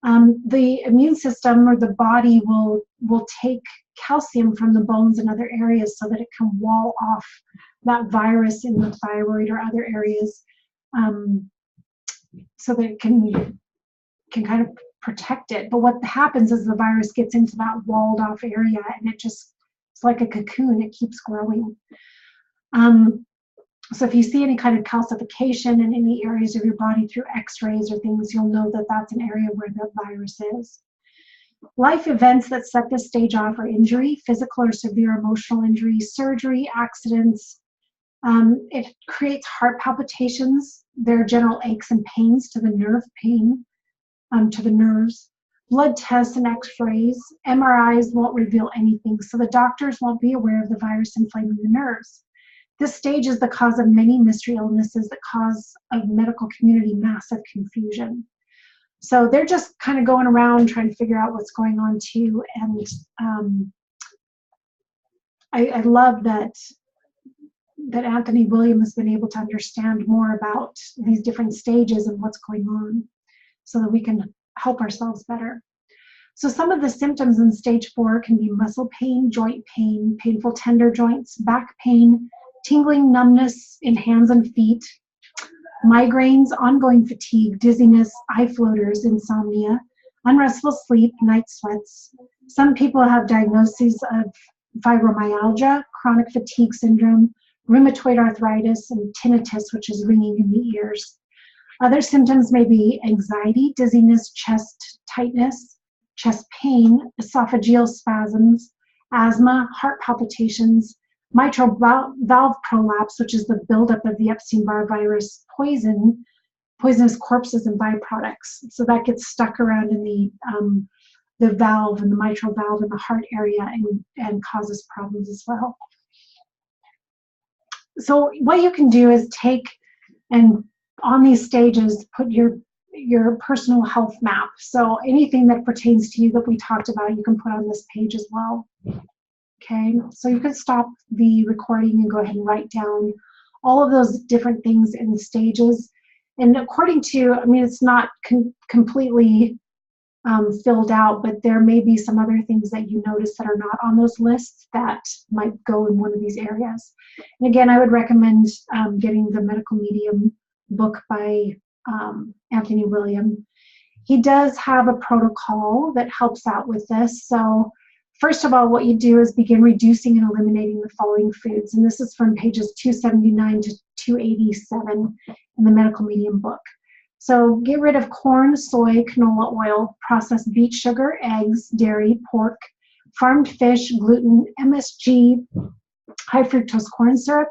The immune system or the body will take calcium from the bones and other areas so that it can wall off that virus in the thyroid or other areas, so that it can kind of protect it. But what happens is the virus gets into that walled off area, and it's like a cocoon. It keeps growing. So if you see any kind of calcification in any areas of your body through x-rays or things, you'll know that that's an area where the virus is. Life events that set this stage off are injury, physical or severe emotional injury, surgery, accidents. It creates heart palpitations. There are general aches and pains to the nerve pain, to the nerves. Blood tests and x-rays. MRIs won't reveal anything, so the doctors won't be aware of the virus inflaming the nerves. This stage is the cause of many mystery illnesses that cause a medical community massive confusion. So they're just kind of going around trying to figure out what's going on too. And I love that Anthony William has been able to understand more about these different stages and what's going on so that we can help ourselves better. So some of the symptoms in stage 4 can be muscle pain, joint pain, painful tender joints, back pain, tingling numbness in hands and feet, migraines, ongoing fatigue, dizziness, eye floaters, insomnia, unrestful sleep, night sweats. Some people have diagnoses of fibromyalgia, chronic fatigue syndrome, rheumatoid arthritis, and tinnitus, which is ringing in the ears. Other symptoms may be anxiety, dizziness, chest tightness, chest pain, esophageal spasms, asthma, heart palpitations, mitral valve prolapse, which is the buildup of the Epstein-Barr virus poisonous corpses and byproducts. So that gets stuck around in the valve and the mitral valve in the heart area and causes problems as well. So what you can do is take and on these stages put your personal health map. So anything that pertains to you that we talked about, you can put on this page as well. Okay, so you can stop the recording and go ahead and write down all of those different things in stages. And according to, I mean, it's not completely filled out, but there may be some other things that you notice that are not on those lists that might go in one of these areas. And again, I would recommend getting the Medical Medium book by Anthony William. He does have a protocol that helps out with this. So first of all, what you do is begin reducing and eliminating the following foods. And this is from pages 279 to 287 in the Medical Medium book. So get rid of corn, soy, canola oil, processed beet sugar, eggs, dairy, pork, farmed fish, gluten, MSG, high fructose corn syrup,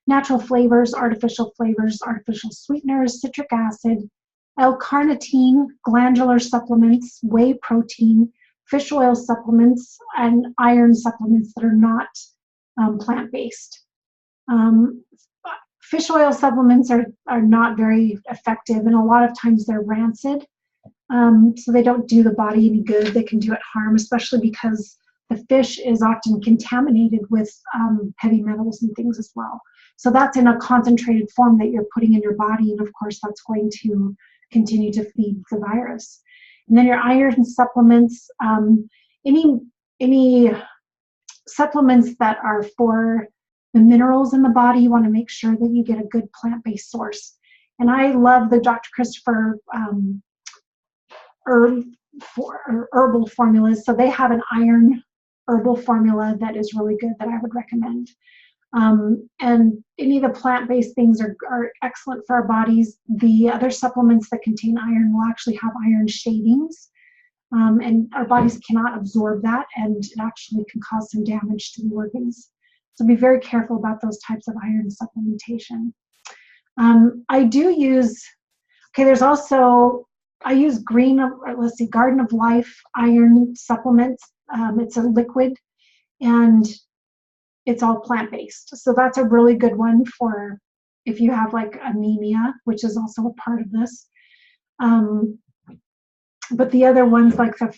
natural flavors, artificial sweeteners, citric acid, L-carnitine, glandular supplements, whey protein, fish oil supplements, and iron supplements that are not plant-based. Fish oil supplements are not very effective, and a lot of times they're rancid, so they don't do the body any good. They can do it harm, especially because the fish is often contaminated with heavy metals and things as well. So that's in a concentrated form that you're putting in your body, and of course that's going to continue to feed the virus. And then your iron supplements, any supplements that are for the minerals in the body, you want to make sure that you get a good plant-based source. And I love the Dr. Christopher herbal formulas. So they have an iron herbal formula that is really good that I would recommend. And any of the plant-based things are excellent for our bodies. The other supplements that contain iron will actually have iron shavings, and our bodies cannot absorb that, and it actually can cause some damage to the organs. So be very careful about those types of iron supplementation. I do use, there's also, I use Garden of Life iron supplements. It's a liquid, and it's all plant-based. So that's a really good one for if you have like anemia, which is also a part of this. But the other ones like the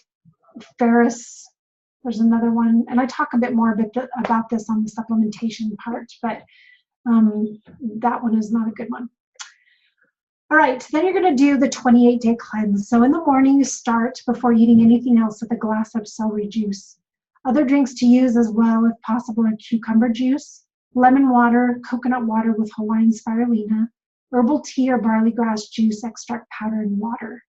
ferrous, there's another one, and I talk a bit more about this on the supplementation part, but that one is not a good one. All right, then you're going to do the 28-day cleanse. So in the morning, you start before eating anything else with a glass of celery juice. Other drinks to use as well, if possible, are cucumber juice, lemon water, coconut water with Hawaiian spirulina, herbal tea or barley grass juice, extract powder, and water.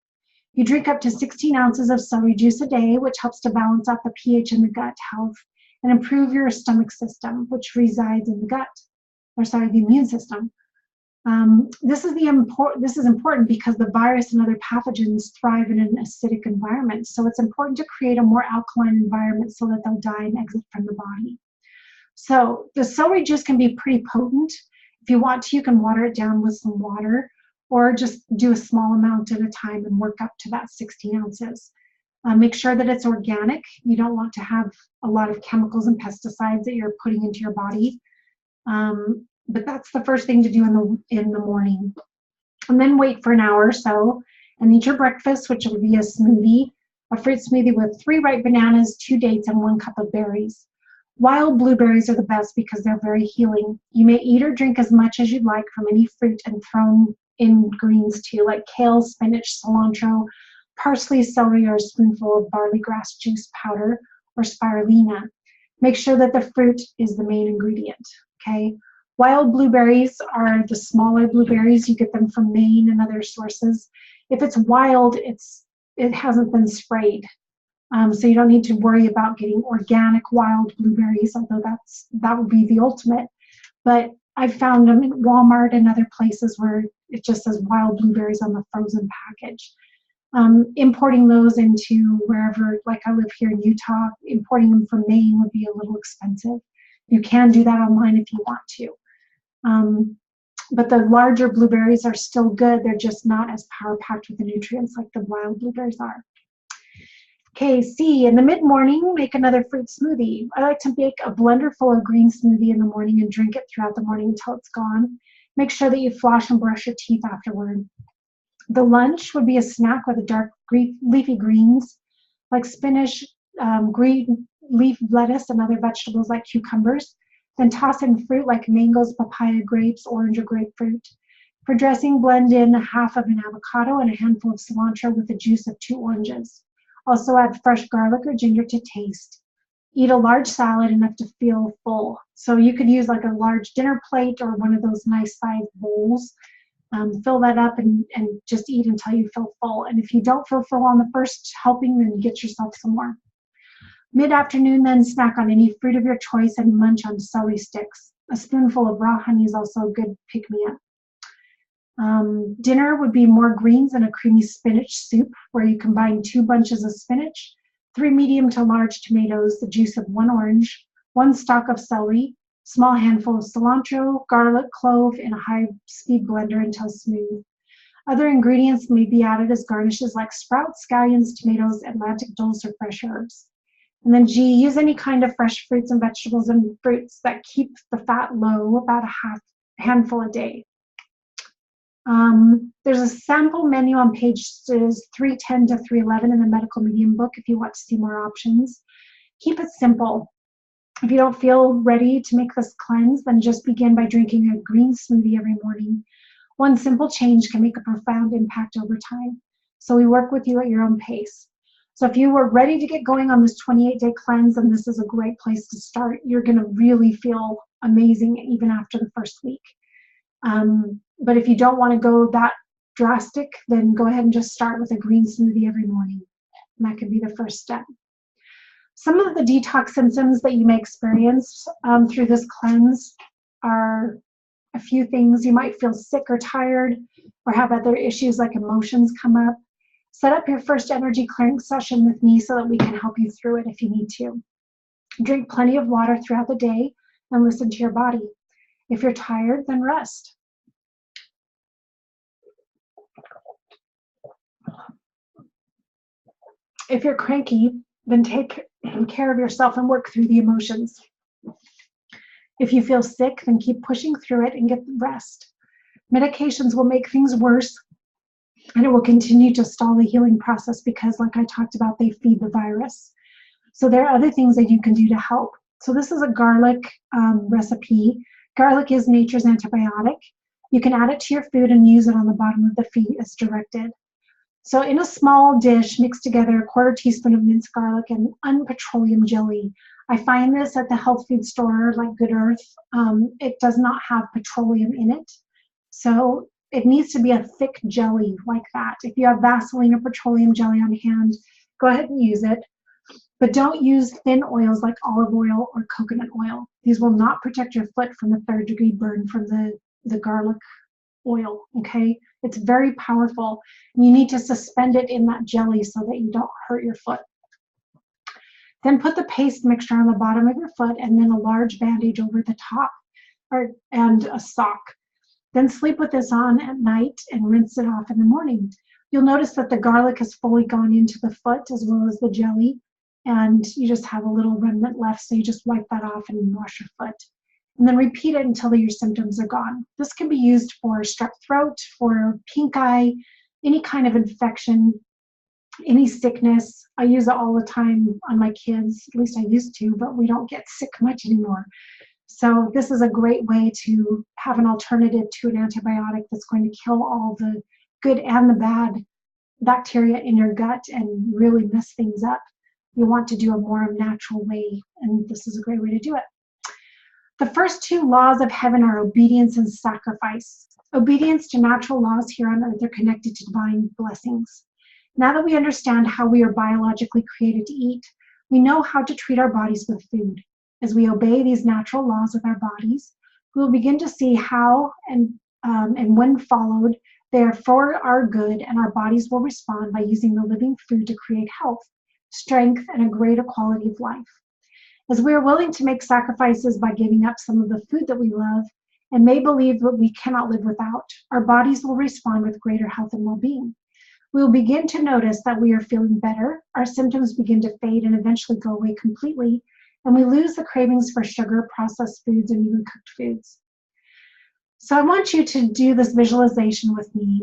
You drink up to 16 ounces of celery juice a day, which helps to balance out the pH in the gut health and improve your stomach system, which resides in the gut, the immune system. This is important because the virus and other pathogens thrive in an acidic environment. So it's important to create a more alkaline environment so that they'll die and exit from the body. So the celery juice can be pretty potent. If you want to, you can water it down with some water, or just do a small amount at a time and work up to that 16 ounces. Make sure that it's organic. You don't want to have a lot of chemicals and pesticides that you're putting into your body. But that's the first thing to do in the morning. And then wait for an hour or so and eat your breakfast, which will be a smoothie, a fruit smoothie with 3 ripe bananas, 2 dates, and 1 cup of berries. Wild blueberries are the best because they're very healing. You may eat or drink as much as you'd like from any fruit and throw in greens too, like kale, spinach, cilantro, parsley, celery, or a spoonful of barley grass juice powder or spirulina. Make sure that the fruit is the main ingredient, okay? Wild blueberries are the smaller blueberries. You get them from Maine and other sources. If it's wild, it hasn't been sprayed. So you don't need to worry about getting organic wild blueberries, although that would be the ultimate. But I've found them in Walmart and other places where it just says wild blueberries on the frozen package. Importing those into wherever, like I live here in Utah, importing them from Maine would be a little expensive. You can do that online if you want to. But the larger blueberries are still good. They're just not as power-packed with the nutrients like the wild blueberries are. Okay, C, in the mid-morning, make another fruit smoothie. I like to make a blender full of green smoothie in the morning and drink it throughout the morning until it's gone. Make sure that you floss and brush your teeth afterward. The lunch would be a snack with a dark leafy greens like spinach, green leaf lettuce, and other vegetables like cucumbers. Then toss in fruit like mangoes, papaya, grapes, orange, or grapefruit. For dressing, blend in half of an avocado and a handful of cilantro with the juice of 2 oranges. Also add fresh garlic or ginger to taste. Eat a large salad enough to feel full. So you could use like a large dinner plate or one of those nice sized bowls. Fill that up and just eat until you feel full. And if you don't feel full on the first helping, then get yourself some more. Mid-afternoon, then snack on any fruit of your choice and munch on celery sticks. A spoonful of raw honey is also a good pick-me-up. Dinner would be more greens and a creamy spinach soup where you combine 2 bunches of spinach, 3 medium to large tomatoes, the juice of 1 orange, 1 stalk of celery, small handful of cilantro, garlic, clove in a high-speed blender until smooth. Other ingredients may be added as garnishes like sprouts, scallions, tomatoes, Atlantic dulse, or fresh herbs. And then G, use any kind of fresh fruits and vegetables and fruits that keep the fat low, about a handful a day. There's a sample menu on pages 310 to 311 in the Medical Medium book if you want to see more options. Keep it simple. If you don't feel ready to make this cleanse, then just begin by drinking a green smoothie every morning. One simple change can make a profound impact over time. So we work with you at your own pace. So if you were ready to get going on this 28-day cleanse, then this is a great place to start. You're going to really feel amazing even after the first week. But if you don't want to go that drastic, then go ahead and just start with a green smoothie every morning. And that could be the first step. Some of the detox symptoms that you may experience through this cleanse are a few things. You might feel sick or tired or have other issues like emotions come up. Set up your first energy clearing session with me so that we can help you through it if you need to. Drink plenty of water throughout the day and listen to your body. If you're tired, then rest. If you're cranky, then take care of yourself and work through the emotions. If you feel sick, then keep pushing through it and get rest. Medications will make things worse, and it will continue to stall the healing process because, like I talked about, they feed the virus. So there are other things that you can do to help. So this is a garlic recipe. Garlic is nature's antibiotic. You can add it to your food and use it on the bottom of the feet as directed. So in a small dish, mix together a 1/4 teaspoon of minced garlic and unpetroleum jelly. I find this at the health food store like Good Earth. It does not have petroleum in it. So it needs to be a thick jelly like that. If you have Vaseline or petroleum jelly on hand, go ahead and use it. But don't use thin oils like olive oil or coconut oil. These will not protect your foot from the 3rd-degree burn from the garlic oil, okay? It's very powerful. You need to suspend it in that jelly so that you don't hurt your foot. Then put the paste mixture on the bottom of your foot and then a large bandage over the top and a sock. Then sleep with this on at night and rinse it off in the morning. You'll notice that the garlic has fully gone into the foot as well as the jelly, and you just have a little remnant left, so you just wipe that off and wash your foot. And then repeat it until your symptoms are gone. This can be used for strep throat, for pink eye, any kind of infection, any sickness. I use it all the time on my kids, at least I used to, but we don't get sick much anymore. So this is a great way to have an alternative to an antibiotic that's going to kill all the good and the bad bacteria in your gut and really mess things up. You want to do a more natural way, and this is a great way to do it. The first 2 laws of heaven are obedience and sacrifice. Obedience to natural laws here on earth are connected to divine blessings. Now that we understand how we are biologically created to eat, we know how to treat our bodies with food. As we obey these natural laws with our bodies, we will begin to see how and when followed, they are for our good, and our bodies will respond by using the living food to create health, strength, and a greater quality of life. As we are willing to make sacrifices by giving up some of the food that we love and may believe that we cannot live without, our bodies will respond with greater health and well-being. We'll begin to notice that we are feeling better. Our symptoms begin to fade and eventually go away completely. And we lose the cravings for sugar, processed foods, and even cooked foods. So I want you to do this visualization with me.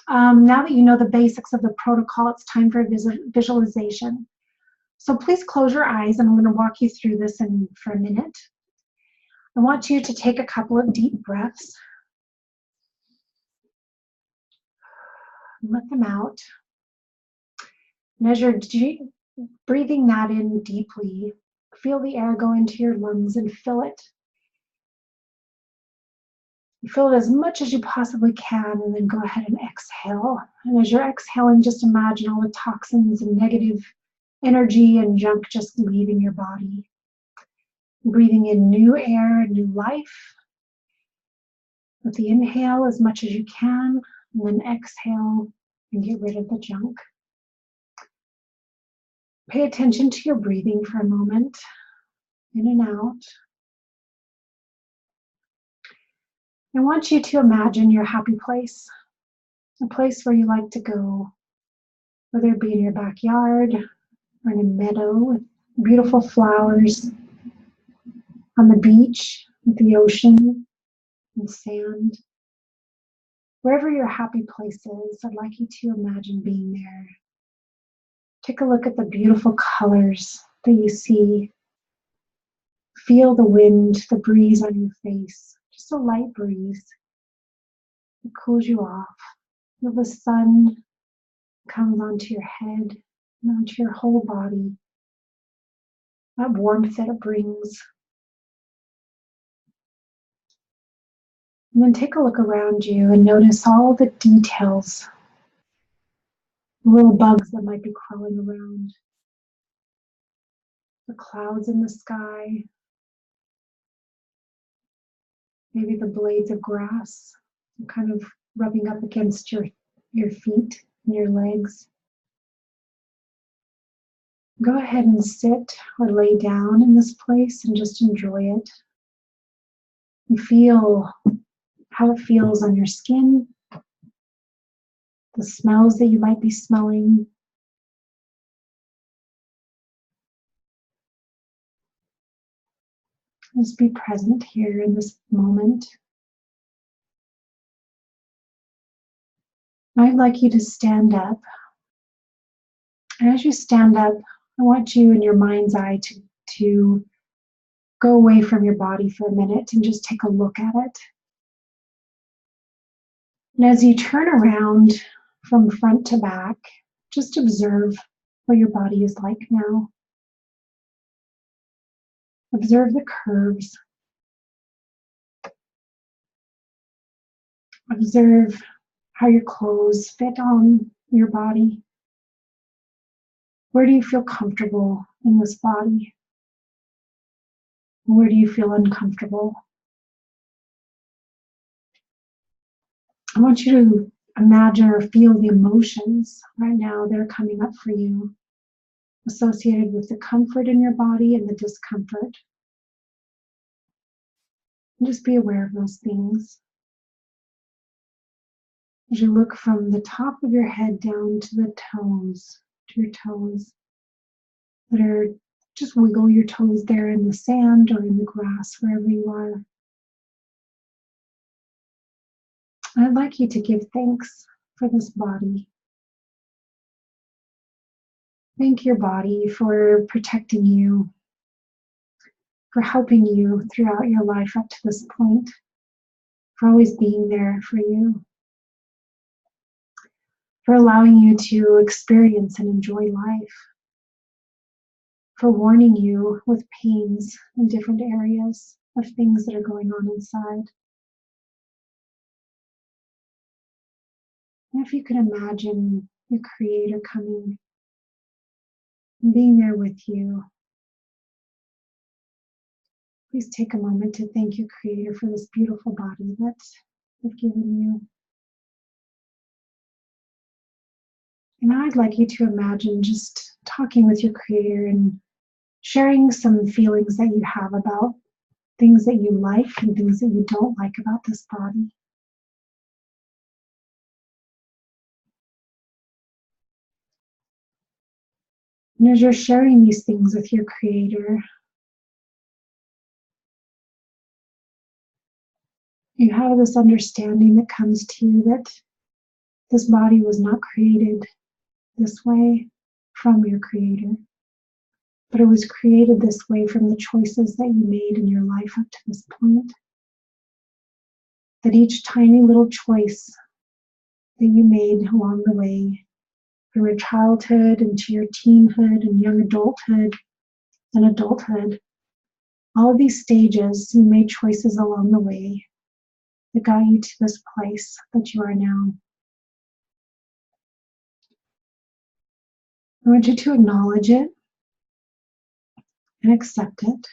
Now that you know the basics of the protocol, it's time for visualization. So please close your eyes, and I'm going to walk you through this for a minute. I want you to take a couple of deep breaths. Let them out. And as you're breathing that in deeply, feel the air go into your lungs and fill it. Fill it as much as you possibly can, and then go ahead and exhale. And as you're exhaling, just imagine all the toxins and negative energy and junk just leaving your body. Breathing in new air and new life. With the inhale as much as you can, and then exhale and get rid of the junk. Pay attention to your breathing for a moment, in and out. I want you to imagine your happy place, a place where you like to go, whether it be in your backyard or in a meadow with beautiful flowers, on the beach with the ocean and sand. Wherever your happy place is, I'd like you to imagine being there. Take a look at the beautiful colors that you see. Feel the wind, the breeze on your face, just a light breeze. It cools you off. Feel the sun comes onto your head and onto your whole body. That warmth that it brings. And then take a look around you and notice all the details. Little bugs that might be crawling around. The clouds in the sky. Maybe the blades of grass kind of rubbing up against your feet and your legs. Go ahead and sit or lay down in this place and just enjoy it. And feel how it feels on your skin, the smells that you might be smelling. Just be present here in this moment. I'd like you to stand up. And as you stand up, I want you in your mind's eye to go away from your body for a minute and just take a look at it. And as you turn around from front to back, just observe what your body is like now. Observe the curves. Observe how your clothes fit on your body. Where do you feel comfortable in this body? Where do you feel uncomfortable? I want you to imagine or feel the emotions right now that are coming up for you, associated with the comfort in your body and the discomfort. And just be aware of those things. As you look from the top of your head down to the toes, to your toes, that are just wiggle your toes there in the sand or in the grass, wherever you are. I'd like you to give thanks for this body. Thank your body for protecting you, for helping you throughout your life up to this point, for always being there for you, for allowing you to experience and enjoy life, for warning you with pains in different areas of things that are going on inside. And if you can imagine your Creator coming and being there with you, please take a moment to thank your Creator for this beautiful body that they've given you. And I'd like you to imagine just talking with your Creator and sharing some feelings that you have about things that you like and things that you don't like about this body. And as you're sharing these things with your Creator, you have this understanding that comes to you that this body was not created this way from your Creator, but it was created this way from the choices that you made in your life up to this point. That each tiny little choice that you made along the way, from your childhood into your teenhood and young adulthood and adulthood, all of these stages, you made choices along the way that got you to this place that you are now. I want you to acknowledge it and accept it.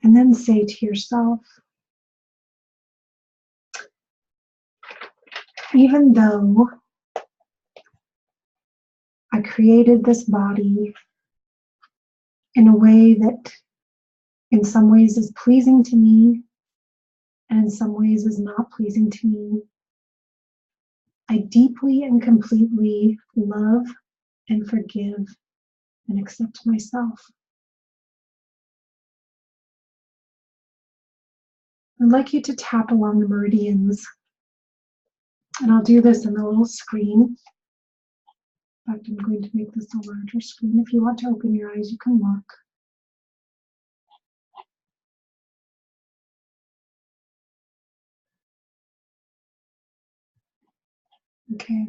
And then say to yourself, even though I created this body in a way that in some ways is pleasing to me and in some ways is not pleasing to me, I deeply and completely love and forgive and accept myself. I'd like you to tap along the meridians, and I'll do this in the little screen. In fact, I'm going to make this a larger screen. If you want to open your eyes, you can look. Okay.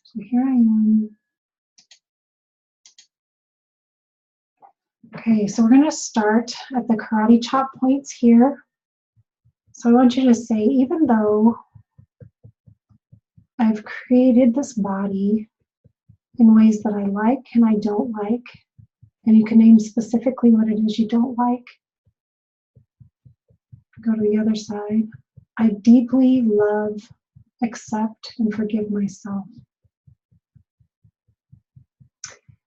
So here I am. Okay, so we're going to start at the karate chop points here. So I want you to say, even though I've created this body in ways that I like and I don't like, and you can name specifically what it is you don't like. Go to the other side. I deeply love, accept, and forgive myself.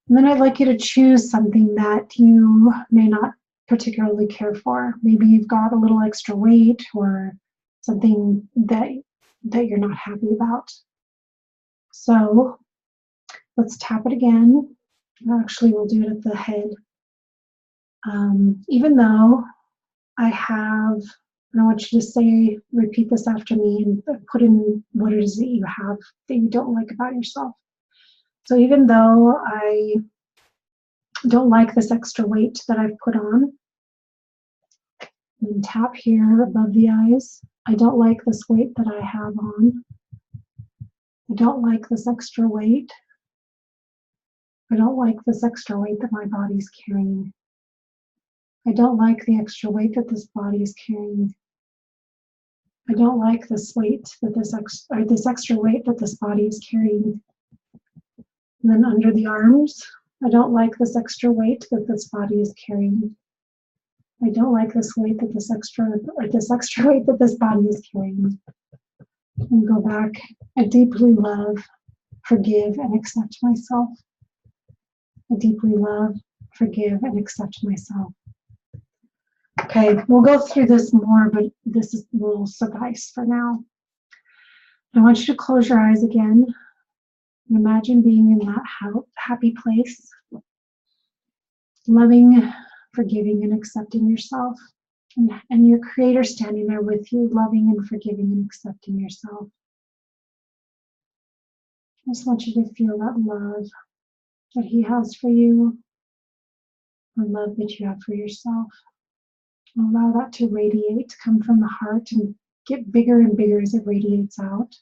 And then I'd like you to choose something that you may not particularly care for. Maybe you've got a little extra weight or something that you're not happy about. So let's tap it again. Actually, we'll do it at the head. Even though I have, and I want you to say, repeat this after me and put in what it is that you have that you don't like about yourself. So even though I don't like this extra weight that I've put on, and tap here above the eyes. I don't like this weight that I have on. I don't like this extra weight. I don't like this extra weight that my body's carrying. I don't like the extra weight that this body is carrying. I don't like this weight that this extra weight that this body is carrying. And then under the arms, I don't like this extra weight that this body is carrying. I don't like this weight that this extra weight that this body is carrying. And go back. I deeply love, forgive, and accept myself. I deeply love, forgive, and accept myself. Okay, we'll go through this more, but this will suffice for now. I want you to close your eyes again and imagine being in that happy place, loving, forgiving, and accepting yourself, and your Creator standing there with you, loving and forgiving and accepting yourself. I just want you to feel that love that He has for you, the love that you have for yourself. And allow that to radiate, come from the heart, and get bigger and bigger as it radiates out.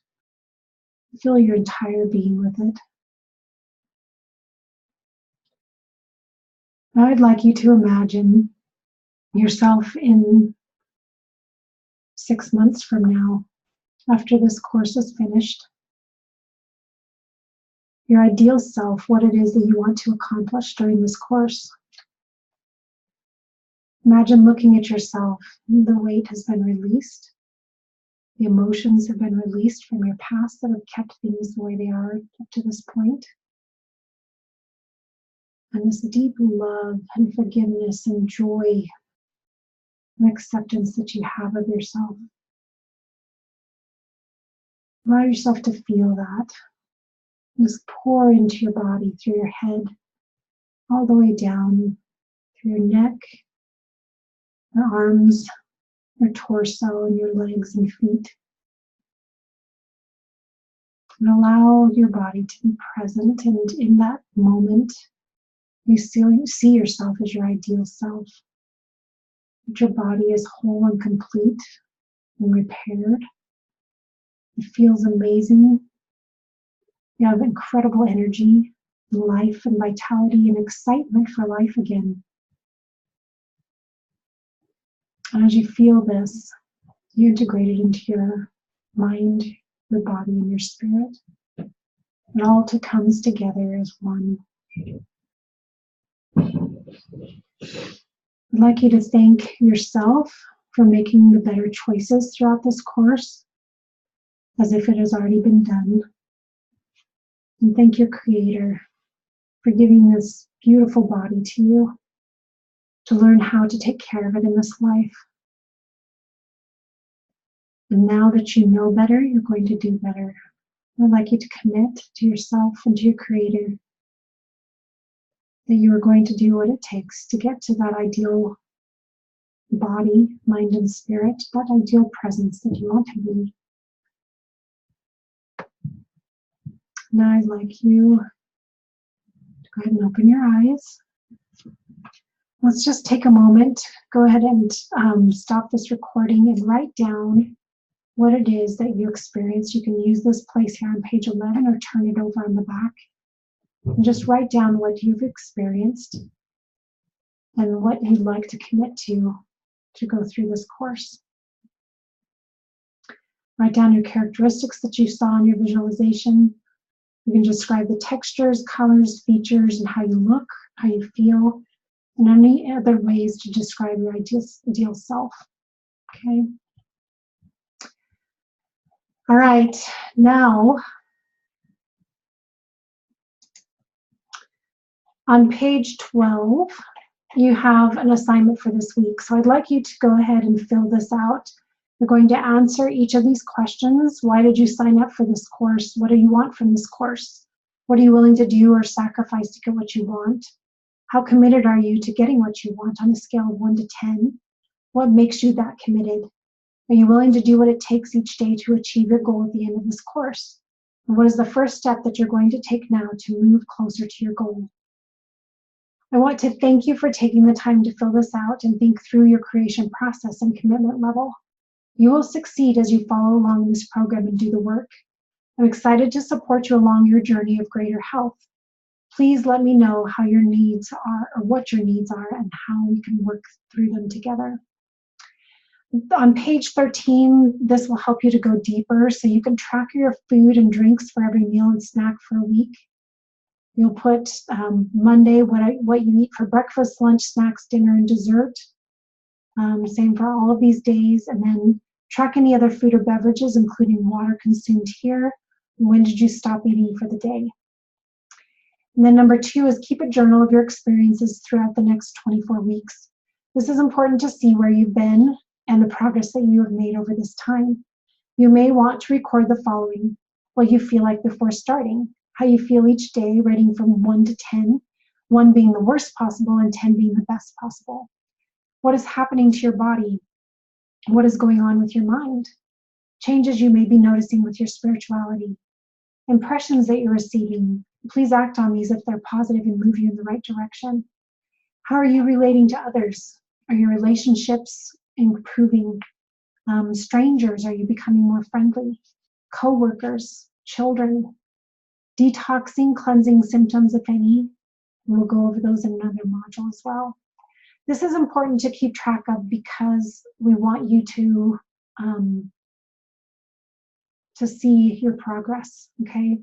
Fill your entire being with it. Now I'd like you to imagine yourself in 6 months from now, after this course is finished. Your ideal self, what it is that you want to accomplish during this course. Imagine looking at yourself. The weight has been released. The emotions have been released from your past that have kept things the way they are up to this point. And this deep love and forgiveness and joy and acceptance that you have of yourself. Allow yourself to feel that. Just pour into your body through your head, all the way down through your neck, your arms, your torso, and your legs and feet. And allow your body to be present, and in that moment, you see yourself as your ideal self. That your body is whole and complete and repaired. It feels amazing. You have incredible energy, life, and vitality, and excitement for life again. And as you feel this, you integrate it into your mind, your body, and your spirit. It all comes together as one. I'd like you to thank yourself for making the better choices throughout this course, as if it has already been done. And thank your Creator for giving this beautiful body to you to learn how to take care of it in this life. And now that you know better, you're going to do better. I'd like you to commit to yourself and to your Creator that you are going to do what it takes to get to that ideal body, mind, and spirit, that ideal presence that you want to be. Now I'd like you to go ahead and open your eyes. Let's just take a moment, go ahead and stop this recording and write down what it is that you experienced. You can use this place here on page 11 or turn it over on the back. And just write down what you've experienced and what you'd like to commit to go through this course. Write down your characteristics that you saw in your visualization. You can describe the textures, colors, features, and how you look, how you feel, and any other ways to describe your ideal self. Okay. All right, now on page 12, you have an assignment for this week. So I'd like you to go ahead and fill this out. You're going to answer each of these questions. Why did you sign up for this course? What do you want from this course? What are you willing to do or sacrifice to get what you want? How committed are you to getting what you want on a scale of 1 to 10? What makes you that committed? Are you willing to do what it takes each day to achieve your goal at the end of this course? And what is the first step that you're going to take now to move closer to your goal? I want to thank you for taking the time to fill this out and think through your creation process and commitment level. You will succeed as you follow along this program and do the work. I'm excited to support you along your journey of greater health. Please let me know how your needs are, or what your needs are, and how we can work through them together. On page 13, this will help you to go deeper so you can track your food and drinks for every meal and snack for a week. You'll put Monday what you eat for breakfast, lunch, snacks, dinner, and dessert. Same for all of these days. And then track any other food or beverages, including water consumed here. When did you stop eating for the day? And then number 2 is keep a journal of your experiences throughout the next 24 weeks. This is important to see where you've been and the progress that you have made over this time. You may want to record the following: what you feel like before starting, how you feel each day, rating from 1 to 10, 1 being the worst possible and 10 being the best possible. What is happening to your body? What is going on with your mind? Changes you may be noticing with your spirituality. Impressions that you're receiving. Please act on these if they're positive and move you in the right direction. How are you relating to others? Are your relationships improving? Strangers, are you becoming more friendly? Co-workers, children. Detoxing, cleansing symptoms, if any. We'll go over those in another module as well. This is important to keep track of because we want you to see your progress, okay?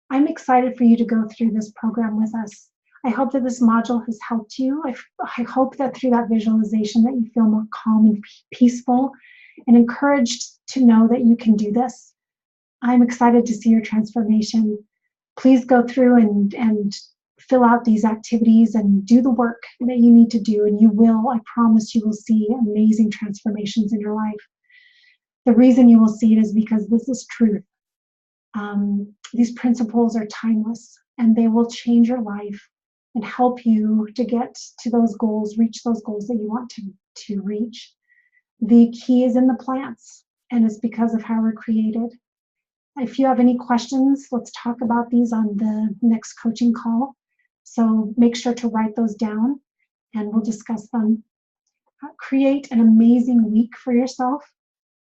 I'm excited for you to go through this program with us. I hope that this module has helped you. I hope that through that visualization that you feel more calm and peaceful and encouraged to know that you can do this. I'm excited to see your transformation. Please go through and fill out these activities and do the work that you need to do, and you will, I promise you will see amazing transformations in your life. The reason you will see it is because this is truth. These principles are timeless, and they will change your life and help you to get to those goals, reach those goals that you want to reach. The key is in the plants, and it's because of how we're created. If you have any questions, let's talk about these on the next coaching call. So make sure to write those down, and we'll discuss them. Create an amazing week for yourself,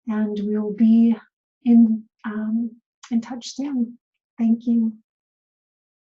and we will be in touch soon. Thank you.